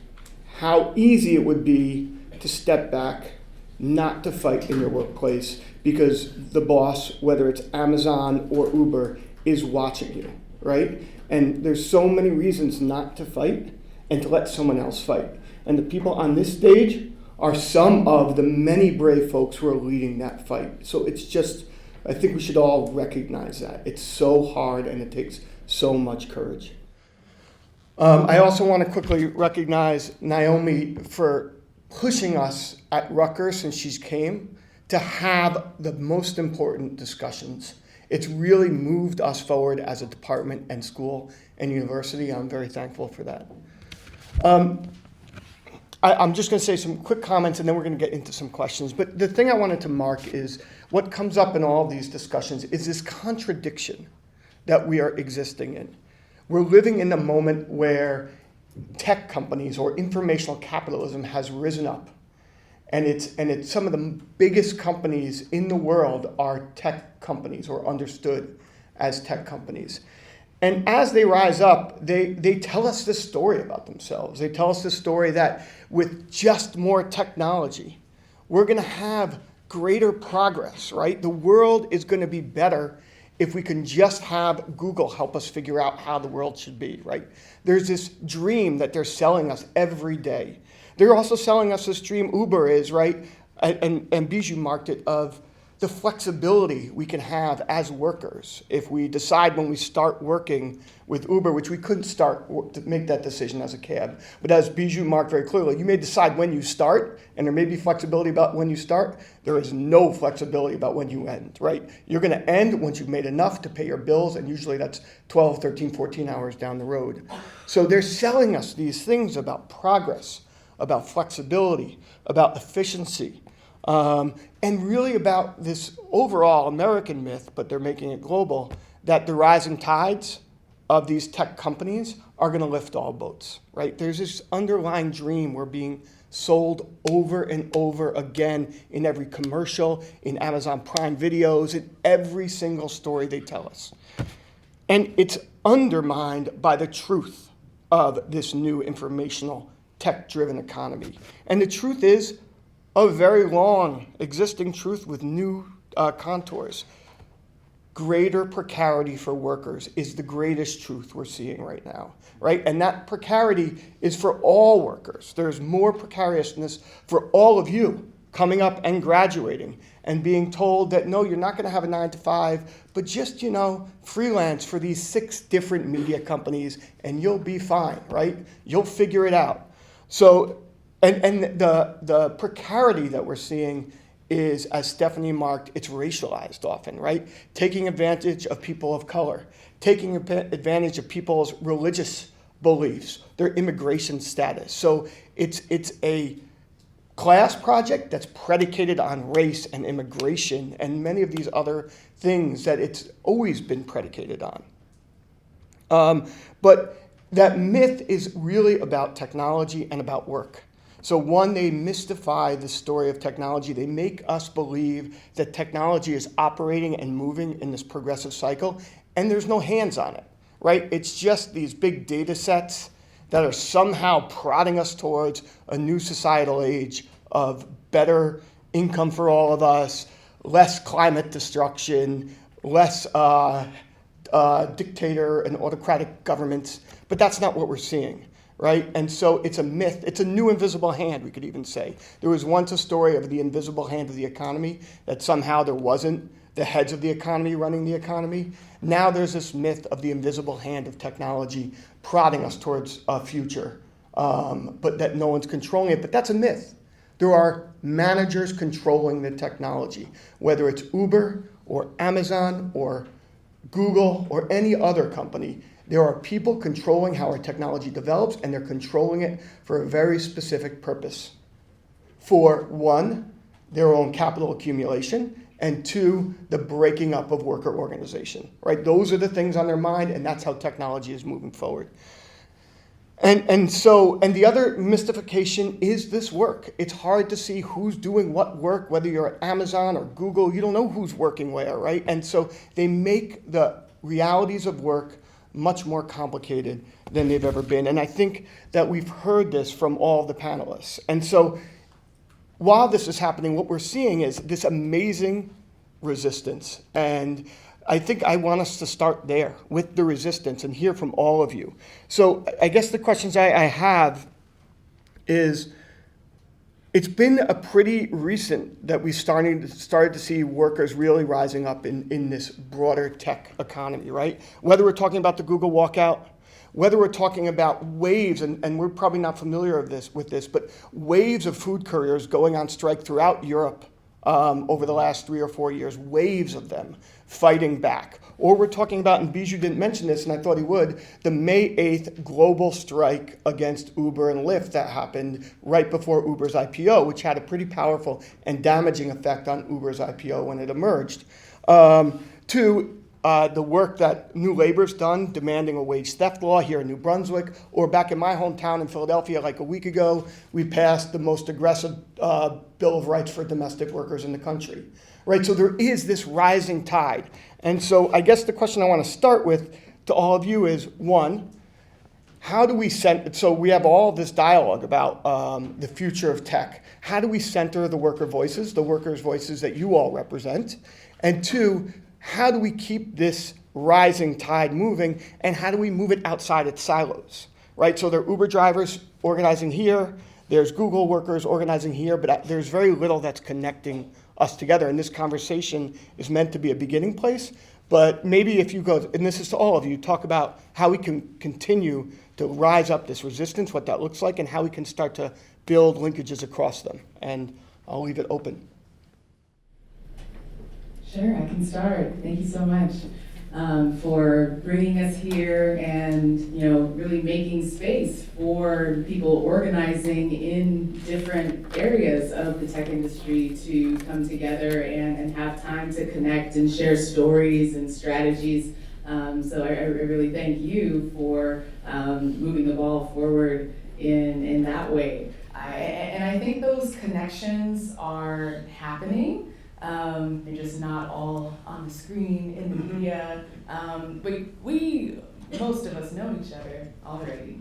How easy it would be to step back, not to fight in your workplace because the boss, whether it's Amazon or Uber, is watching you, right? And there's so many reasons not to fight and to let someone else fight. And the people on this stage are some of the many brave folks who are leading that fight. So it's just, I think we should all recognize that. It's so hard and it takes so much courage. I also want to quickly recognize Naomi for pushing us at Rutgers since she's came to have the most important discussions. It's really moved us forward as a department and school and university. I'm very thankful for that. I'm just going to say some quick comments and then we're going to get into some questions. But the thing I wanted to mark is what comes up in all these discussions is this contradiction that we are existing in. We're living in a moment where tech companies or informational capitalism has risen up. And it's some of the biggest companies in the world are tech companies or understood as tech companies. And as they rise up, they tell us this story about themselves. They tell us this story that with just more technology, we're going to have greater progress, right? The world is going to be better if we can just have Google help us figure out how the world should be, right? There's this dream that they're selling us every day. They're also selling us this dream, Uber is, right? And Biju marked it, of the flexibility we can have as workers if we decide when we start working with Uber, which we couldn't start to make that decision as a cab. But as Biju marked very clearly, you may decide when you start, and there may be flexibility about when you start. There is no flexibility about when you end, right? You're going to end once you've made enough to pay your bills, and usually that's 12, 13, 14 hours down the road. So they're selling us these things about progress, about flexibility, about efficiency, and really about this overall American myth, but they're making it global, that the rising tides of these tech companies are going to lift all boats, right? There's this underlying dream we're being sold over and over again in every commercial, in Amazon Prime videos, in every single story they tell us. And it's undermined by the truth of this new informational tech-driven economy. And the truth is a very long existing truth with new contours. greater precarity for workers is the greatest truth we're seeing right now, right? And that precarity is for all workers. There's more precariousness for all of you coming up and graduating and being told that, no, you're not going to have a 9-to-5, but just, freelance for these 6 different media companies and you'll be fine, right? You'll figure it out. So, and the precarity that we're seeing is, as Stephanie marked, it's racialized often, right? Taking advantage of people of color, taking advantage of people's religious beliefs, their immigration status. So it's a class project that's predicated on race and immigration and many of these other things that it's always been predicated on. But that myth is really about technology and about work. So one, they mystify the story of technology. They make us believe that technology is operating and moving in this progressive cycle, and there's no hands on it, right? It's just these big data sets that are somehow prodding us towards a new societal age of better income for all of us, less climate destruction, less dictator and autocratic governments, but that's not what we're seeing. Right? And so it's a myth. It's a new invisible hand, we could even say. There was once a story of the invisible hand of the economy, that somehow there wasn't the heads of the economy running the economy. Now there's this myth of the invisible hand of technology prodding us towards a future, but that no one's controlling it. But that's a myth. There are managers controlling the technology, whether it's Uber or Amazon or Google or any other company. There are people controlling how our technology develops, and they're controlling it for a very specific purpose. For one, their own capital accumulation, and 2, the breaking up of worker organization, right? Those are the things on their mind, and that's how technology is moving forward. And the other mystification is this work. It's hard to see who's doing what work, whether you're at Amazon or Google, you don't know who's working where, right? And so they make the realities of work much more complicated than they've ever been. And I think that we've heard this from all the panelists. And so while this is happening, what we're seeing is this amazing resistance. And I think I want us to start there with the resistance and hear from all of you. So I guess the questions I have is, it's been a pretty recent that we started to see workers really rising up in this broader tech economy, right? Whether we're talking about the Google walkout, whether we're talking about waves, and we're probably not familiar with this, but waves of food couriers going on strike throughout Europe over the last 3 or 4 years, waves of them fighting back. Or we're talking about, and Biju didn't mention this, and I thought he would, the May 8th global strike against Uber and Lyft that happened right before Uber's IPO, which had a pretty powerful and damaging effect on Uber's IPO when it emerged. The work that New Labor's done, demanding a wage theft law here in New Brunswick, or back in my hometown in Philadelphia, like a week ago, we passed the most aggressive Bill of Rights for domestic workers in the country, right? So there is this rising tide. And so I guess the question I want to start with to all of you is, one, how do we so we have all this dialogue about the future of tech. How do we center the workers' voices that you all represent? And 2, how do we keep this rising tide moving, and how do we move it outside its silos, right? So there are Uber drivers organizing here, there's Google workers organizing here, but there's very little that's connecting us together, and this conversation is meant to be a beginning place, but maybe if you go, and this is to all of you, talk about how we can continue to rise up this resistance, what that looks like, and how we can start to build linkages across them, and I'll leave it open. Sure, I can start. Thank you so much for bringing us here and really making space for people organizing in different areas of the tech industry to come together and have time to connect and share stories and strategies. So I really thank you for moving the ball forward in that way. And I think those connections are happening. They're just not all on the screen, in the media, but most of us know each other already.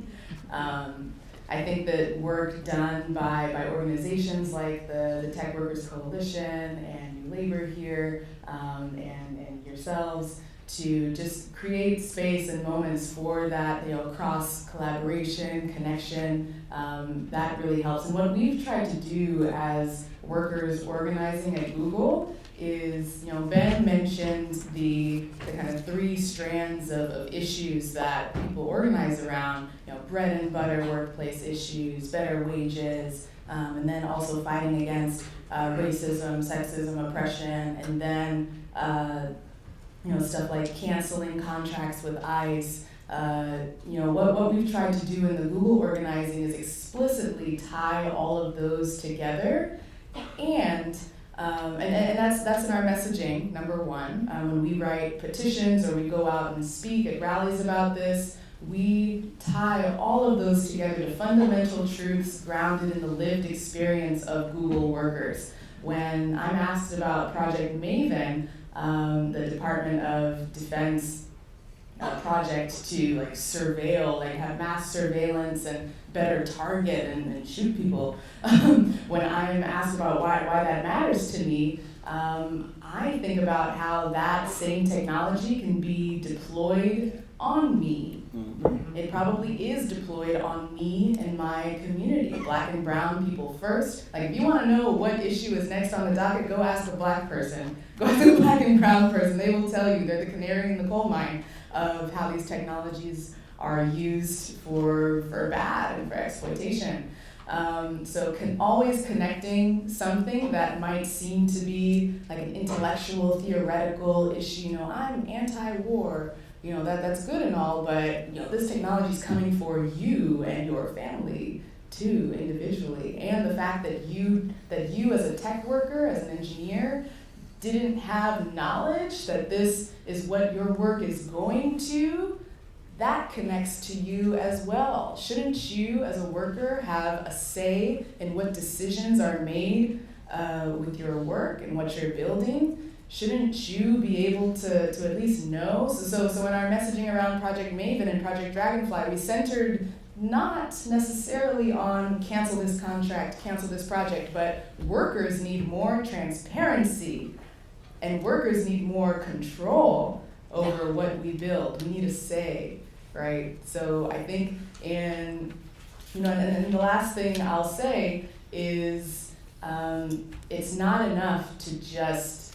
I think that work done by organizations like the Tech Workers Coalition and New Labor here, and yourselves, to just create space and moments for that, cross collaboration, connection, that really helps. And what we've tried to do as workers organizing at Google is, Ben mentioned the kind of 3 strands of issues that people organize around, bread and butter workplace issues, better wages, and then also fighting against racism, sexism, oppression, and then stuff like canceling contracts with ICE. What we've tried to do in the Google organizing is explicitly tie all of those together, and that's in our messaging, number one. When we write petitions or we go out and speak at rallies about this, we tie all of those together to fundamental truths grounded in the lived experience of Google workers. When I'm asked about Project Maven, the Department of Defense project to surveil, have mass surveillance and better target and shoot people. When I'm asked about why that matters to me, I think about how that same technology can be deployed on me. It probably is deployed on me and my community, Black and brown people first. If you want to know what issue is next on the docket, go ask a Black person. Go ask a Black and brown person. They will tell you. They're the canary in the coal mine of how these technologies are used for bad and for exploitation. So always connecting something that might seem to be an intellectual, theoretical issue. I'm anti-war. That's good and all, but this technology is coming for you and your family too, individually. And the fact that you as a tech worker, as an engineer, didn't have knowledge that this is what your work is going to, that connects to you as well. Shouldn't you as a worker have a say in what decisions are made with your work and what you're building? Shouldn't you be able to at least know? So in our messaging around Project Maven and Project Dragonfly, we centered not necessarily on cancel this contract, cancel this project, but workers need more transparency and workers need more control over what we build. We need a say, right? So I think and the last thing I'll say is it's not enough to just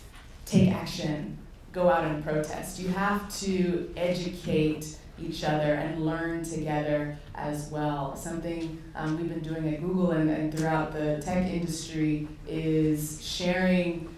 take action, go out and protest. You have to educate each other and learn together as well. Something we've been doing at Google and throughout the tech industry is sharing,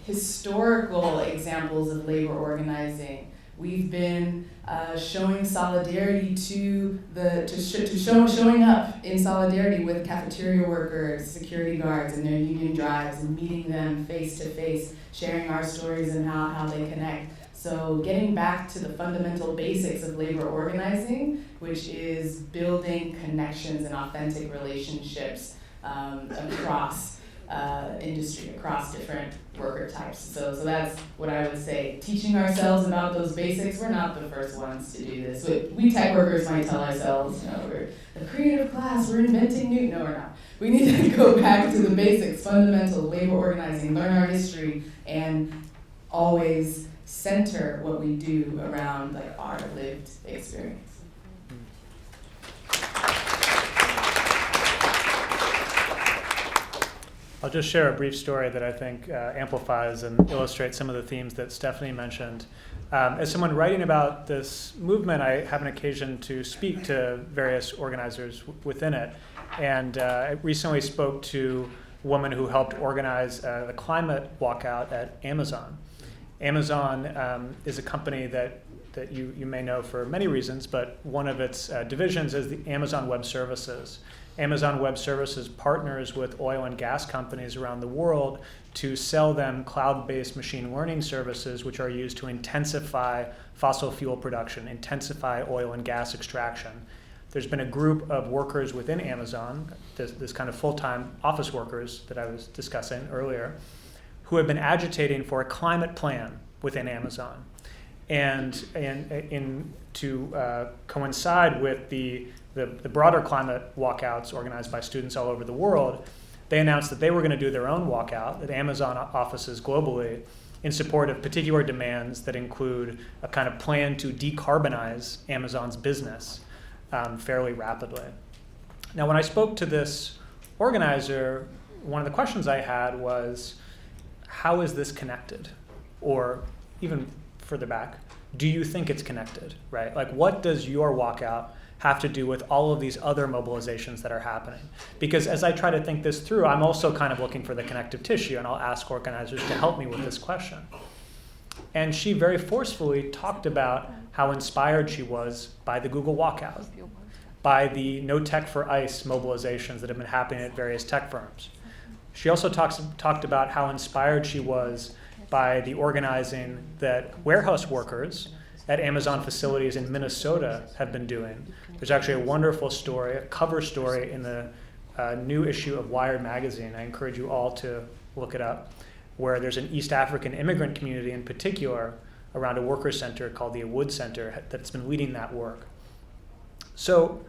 historical examples of labor organizing. We've been showing solidarity showing up in solidarity with cafeteria workers, security guards, and their union drives, and meeting them face to face, sharing our stories and how they connect. So getting back to the fundamental basics of labor organizing, which is building connections and authentic relationships across industry, across different worker types. So that's what I would say. Teaching ourselves about those basics. We're not the first ones to do this. We tech workers might tell ourselves, we're a creative class, we're inventing new. No, we're not. We need to go back to the basics, fundamental labor organizing, learn our history, and always center what we do around our lived experience. I'll just share a brief story that I think amplifies and illustrates some of the themes that Stephanie mentioned. As someone writing about this movement, I have an occasion to speak to various organizers within it. And I recently spoke to a woman who helped organize the climate walkout at Amazon. Amazon is a company that you may know for many reasons, but one of its divisions is the Amazon Web Services. Amazon Web Services partners with oil and gas companies around the world to sell them cloud-based machine learning services which are used to intensify fossil fuel production, intensify oil and gas extraction. There's been a group of workers within Amazon, this kind of full-time office workers that I was discussing earlier, who have been agitating for a climate plan within Amazon. And to coincide with the the broader climate walkouts organized by students all over the world, they announced that they were going to do their own walkout at Amazon offices globally in support of particular demands that include a kind of plan to decarbonize Amazon's business fairly rapidly. Now, when I spoke to this organizer, one of the questions I had was, how is this connected? Or even further back, do you think it's connected, right? Like, what does your walkout have to do with all of these other mobilizations that are happening? Because as I try to think this through, I'm also kind of looking for the connective tissue, and I'll ask organizers to help me with this question. And she very forcefully talked about how inspired she was by the Google walkout, by the No Tech for ICE mobilizations that have been happening at various tech firms. She also talked about how inspired she was by the organizing that warehouse workers at Amazon facilities in Minnesota have been doing. There's actually a wonderful story, a cover story in the new issue of Wired magazine. I encourage you all to look it up, where there's an East African immigrant community in particular around a worker center called the Wood Center that's been leading that work. So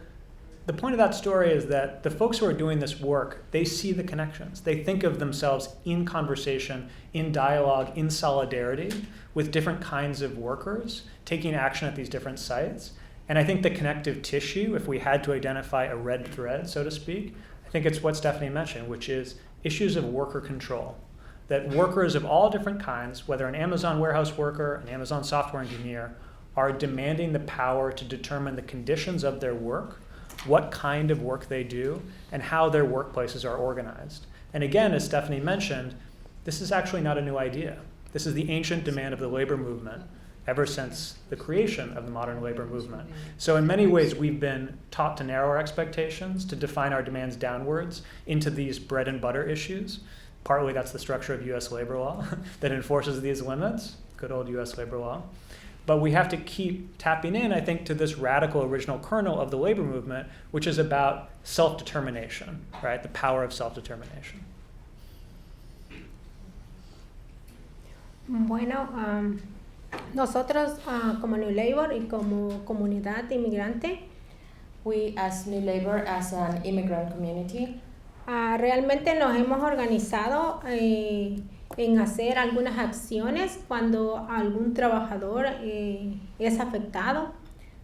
the point of that story is that the folks who are doing this work, they see the connections. They think of themselves in conversation, in dialogue, in solidarity with different kinds of workers taking action at these different sites. And I think the connective tissue, if we had to identify a red thread, so to speak, I think it's what Stephanie mentioned, which is issues of worker control. That workers of all different kinds, whether an Amazon warehouse worker, an Amazon software engineer, are demanding the power to determine the conditions of their work, what kind of work they do, and how their workplaces are organized. And again, as Stephanie mentioned, this is actually not a new idea. This is the ancient demand of the labor movement ever since the creation of the modern labor movement. So in many ways, we've been taught to narrow our expectations, to define our demands downwards into these bread and butter issues. Partly that's the structure of US labor law that enforces these limits, good old US labor law. But we have to keep tapping in, I think, to this radical original kernel of the labor movement, which is about self-determination, right? The power of self-determination. Bueno, nosotros como New Labor y como comunidad inmigrante, We, as New Labor, as an immigrant community, realmente nos hemos organizado en hacer algunas acciones cuando algún trabajador es afectado.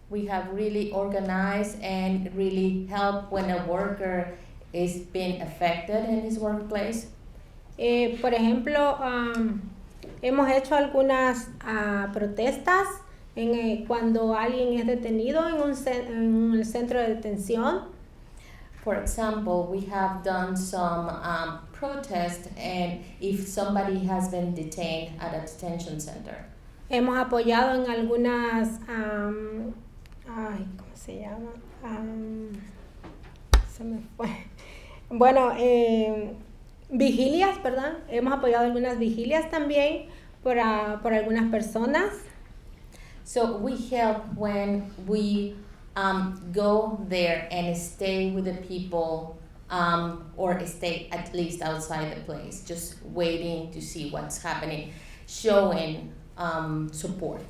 we have really organized and really helped when a worker is being affected in his workplace. Por ejemplo, hemos hecho algunas protestas cuando alguien es detenido en el centro de detención. For example, we have done some protest and if somebody has been detained at a detention center. Hemos apoyado en algunas, ¿cómo se llama? Se me fue. Bueno, vigilias, ¿verdad? Hemos apoyado algunas vigilias también por algunas personas. So we help when we go there and stay with the people or stay at least outside the place, just waiting to see what's happening, showing support.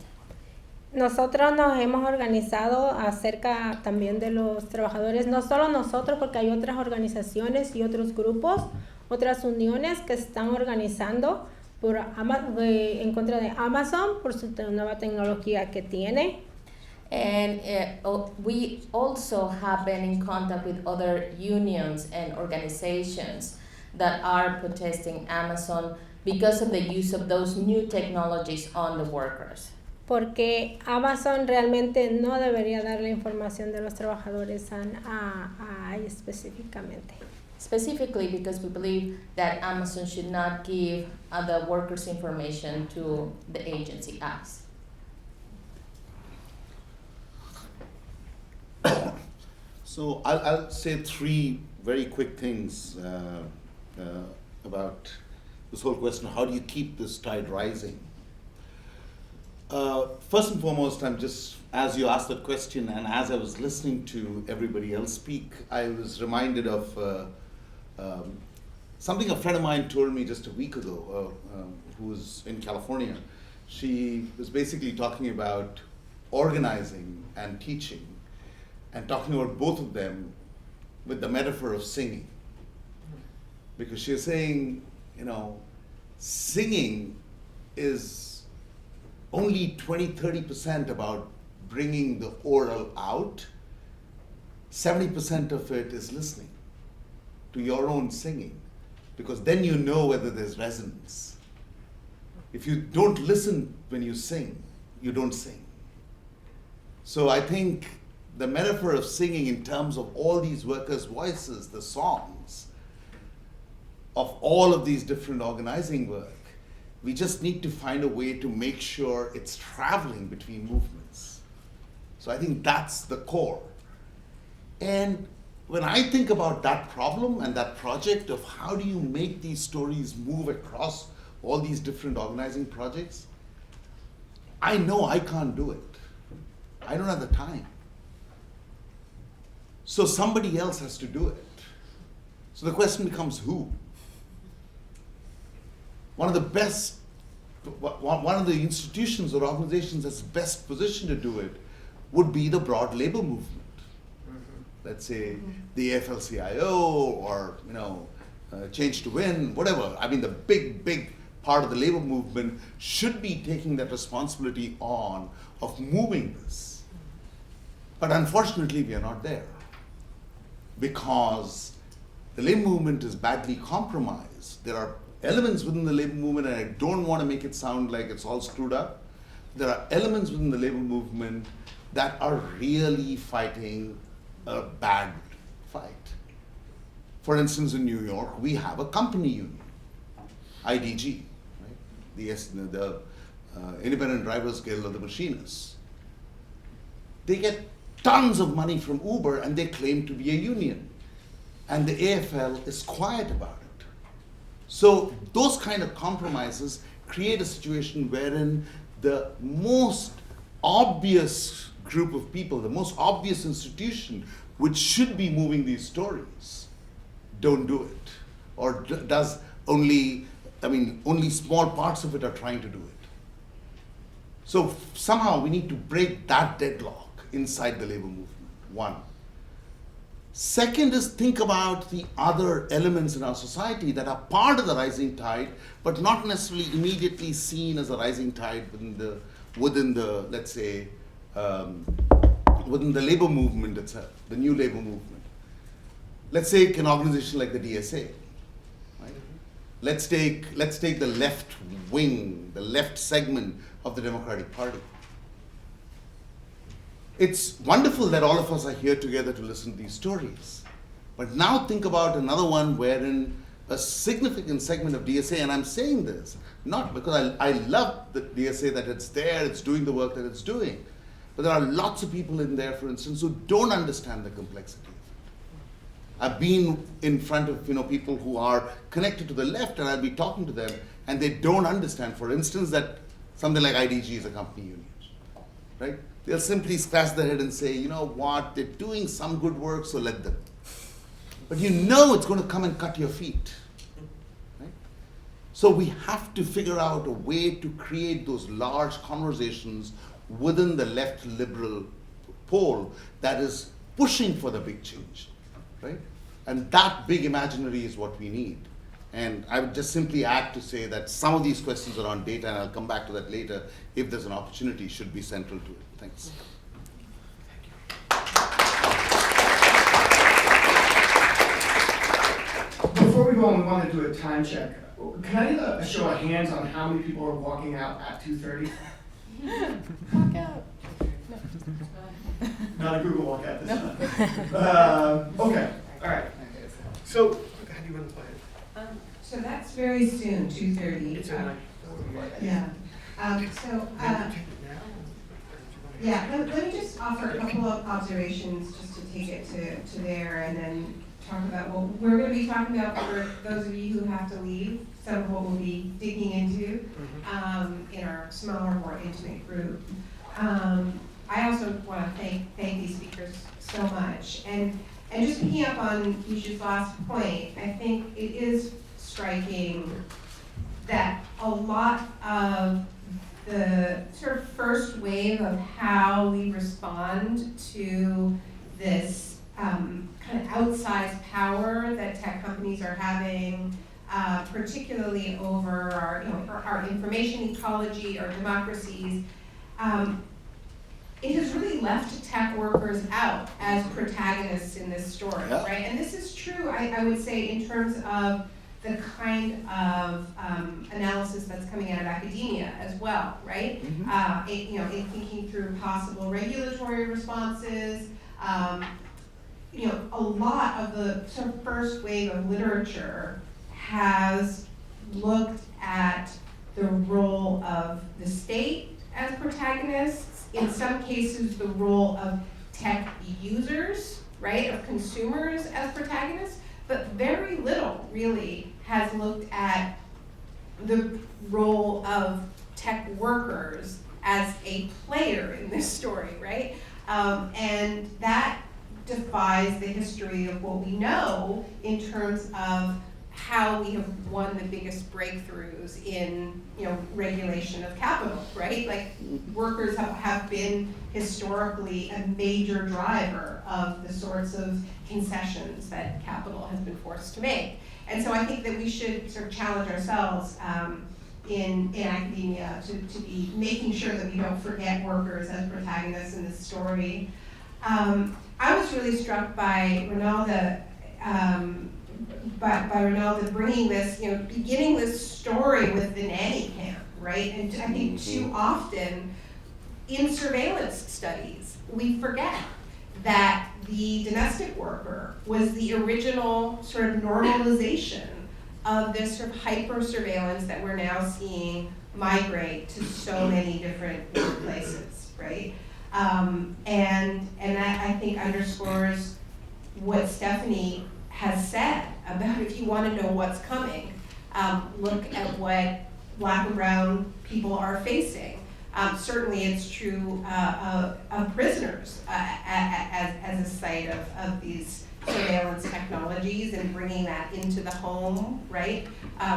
Nosotros nos hemos organizado acerca también de los trabajadores, no solo nosotros, porque hay otras organizaciones y otros grupos, otras uniones que están organizando en contra de Amazon por su nueva tecnología que tiene. And we also have been in contact with other unions and organizations that are protesting Amazon because of the use of those new technologies on the workers. Porque Amazon realmente no debería dar la información de los trabajadores a ellos específicamente. Specifically because we believe that Amazon should not give the workers' information to the agency, us. So I'll say three very quick things about this whole question. How do you keep this tide rising? First and foremost, I'm just, as you asked that question and as I was listening to everybody else speak, I was reminded of something a friend of mine told me just a week ago, who was in California. She was basically talking about organizing and teaching. and talking about both of them with the metaphor of singing. Because she's saying, singing is only 20-30% about bringing the oral out. 70% of it is listening to your own singing, because then you know whether there's resonance. If you don't listen when you sing, you don't sing. So I think the metaphor of singing in terms of all these workers' voices, the songs of all of these different organizing work, we just need to find a way to make sure it's traveling between movements. So I think that's the core. And when I think about that problem and that project of how do you make these stories move across all these different organizing projects, I know I can't do it. I don't have the time. So somebody else has to do it. So the question becomes who? One of the institutions or organizations that's best positioned to do it would be the broad labor movement. Let's say the AFLCIO or Change to Win, whatever. I mean, the big part of the labor movement should be taking that responsibility on of moving this. But unfortunately, we are not there because the labor movement is badly compromised. There are elements within the labor movement, and I don't want to make it sound like it's all screwed up. There are elements within the labor movement that are really fighting a bad fight. For instance, in New York, we have a company union, IDG, right? The Independent Drivers Guild of the Machinists. They get tons of money from Uber and they claim to be a union. And the AFL is quiet about it. So those kind of compromises create a situation wherein the most obvious group of people, the most obvious institution which should be moving these stories don't do it, or does only small parts of it are trying to do it. So somehow we need to break that deadlock inside the labor movement, one. Second is think about the other elements in our society that are part of the rising tide, but not necessarily immediately seen as a rising tide within the let's say, within the labor movement itself, the new labor movement. Let's take an organization like the DSA. Right? Let's take the left wing, the left segment of the Democratic Party. It's wonderful that all of us are here together to listen to these stories. But now think about another one wherein a significant segment of DSA, and I'm saying this, not because I love the DSA that it's there, it's doing the work that it's doing, but there are lots of people in there, for instance, who don't understand the complexity of it. I've been in front of people who are connected to the left, and I'll be talking to them, and they don't understand, for instance, that something like IDG is a company union, right? They'll simply scratch their head and say, you know what, they're doing some good work, so let them. But it's going to come and cut your feet. Right? So we have to figure out a way to create those large conversations within the left liberal pole that is pushing for the big change. Right? And that big imaginary is what we need. And I would just simply add to say that some of these questions around data, and I'll come back to that later, if there's an opportunity, should be central to it. Thanks. Before we go on, we want to do a time check. Can I get a show of hands on how many people are walking out at 2:30? Walkout. Not a Google walkout this time. Okay, all right. So, how do you want to play it? So that's very soon, 2:30. It's in like. Yeah. Let me just offer a couple of observations just to take it to there, and then talk about what we're going to be talking about for those of you who have to leave. Some of what we'll be digging into in our smaller, more intimate group. I also want to thank these speakers so much, and just picking up on Biju's last point, I think it is striking that a lot of the sort of first wave of how we respond to the this kind of outsized power that tech companies are having, particularly over our information ecology, our democracies, it has really left tech workers out as protagonists in this story, right? And this is true, I would say, in terms of the kind of analysis that's coming out of academia as well, right? In thinking through possible regulatory responses, a lot of the sort of first wave of literature has looked at the role of the state as protagonists, in some cases the role of tech users, right, of consumers as protagonists, but very little really has looked at the role of tech workers as a player in this story, right? And that defies the history of what we know in terms of how we have won the biggest breakthroughs in regulation of capital, right? Like workers have been historically a major driver of the sorts of concessions that capital has been forced to make. And so I think that we should sort of challenge ourselves in academia to be making sure that we don't forget workers as protagonists in this story. I was really struck by Reynalda, by Reynalda bringing this, beginning this story with the nanny cam, right? And I think too often in surveillance studies, we forget that the domestic worker was the original sort of normalization of this sort of hyper surveillance that we're now seeing migrate to so many different places, right? And that I think underscores what Stephanie has said about if you want to know what's coming, look at what Black and brown people are facing. Certainly it's true of prisoners as a site of these surveillance technologies and bringing that into the home, right,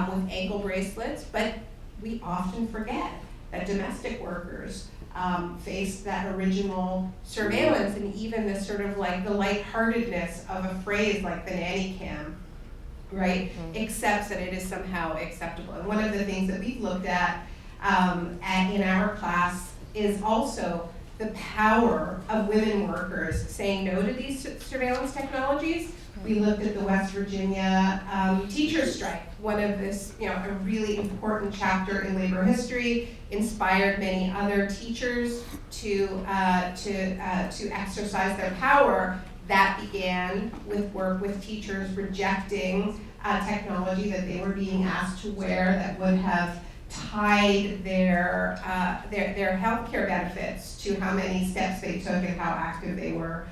with ankle bracelets. But we often forget that domestic workers face that original surveillance, and even this sort of like the lightheartedness of a phrase like the nanny cam, right, accepts that it is somehow acceptable. And one of the things that we've looked at in our class is also the power of women workers saying no to these surveillance technologies. We looked at the West Virginia teachers' strike, one of this, a really important chapter in labor history, inspired many other teachers to exercise their power. That began with work with teachers rejecting technology that they were being asked to wear that would have tied their healthcare benefits to how many steps they took and how active they were.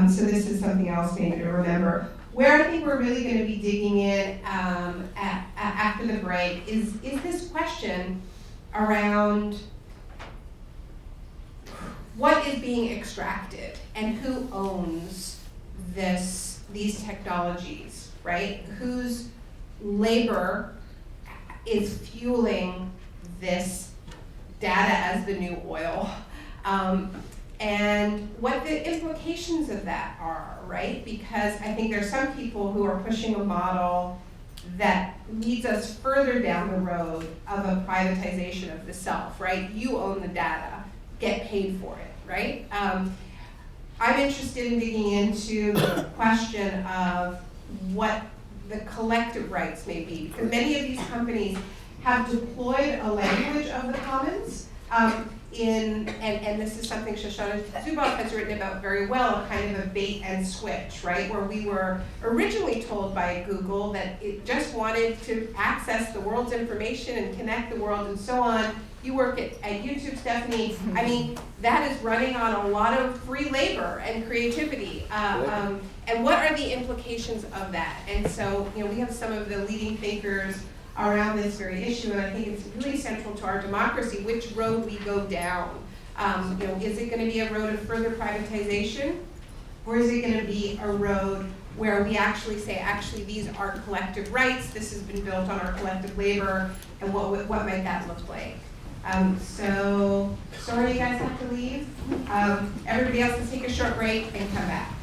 So this is something else maybe to remember. Where I think we're really going to be digging in after the break is this question around what is being extracted and who owns these technologies, right? Whose labor is fueling this data as the new oil, and what the implications of that are, right? Because I think there's some people who are pushing a model that leads us further down the road of a privatization of the self, right? You own the data, get paid for it, right? I'm interested in digging into the question of what the collective rights may be, because many of these companies have deployed a language of the commons and this is something Shoshana Zuboff has written about very well, kind of a bait and switch, right? Where we were originally told by Google that it just wanted to access the world's information and connect the world and so on. You work at YouTube, Stephanie. I mean, that is running on a lot of free labor and creativity. And what are the implications of that? And so, we have some of the leading thinkers around this very issue, and I think it's really central to our democracy, which road we go down. Is it going to be a road of further privatization, or is it going to be a road where we actually say, actually, these are collective rights, this has been built on our collective labor, and what might that look like? So, sorry you guys have to leave. Everybody else can take a short break and come back.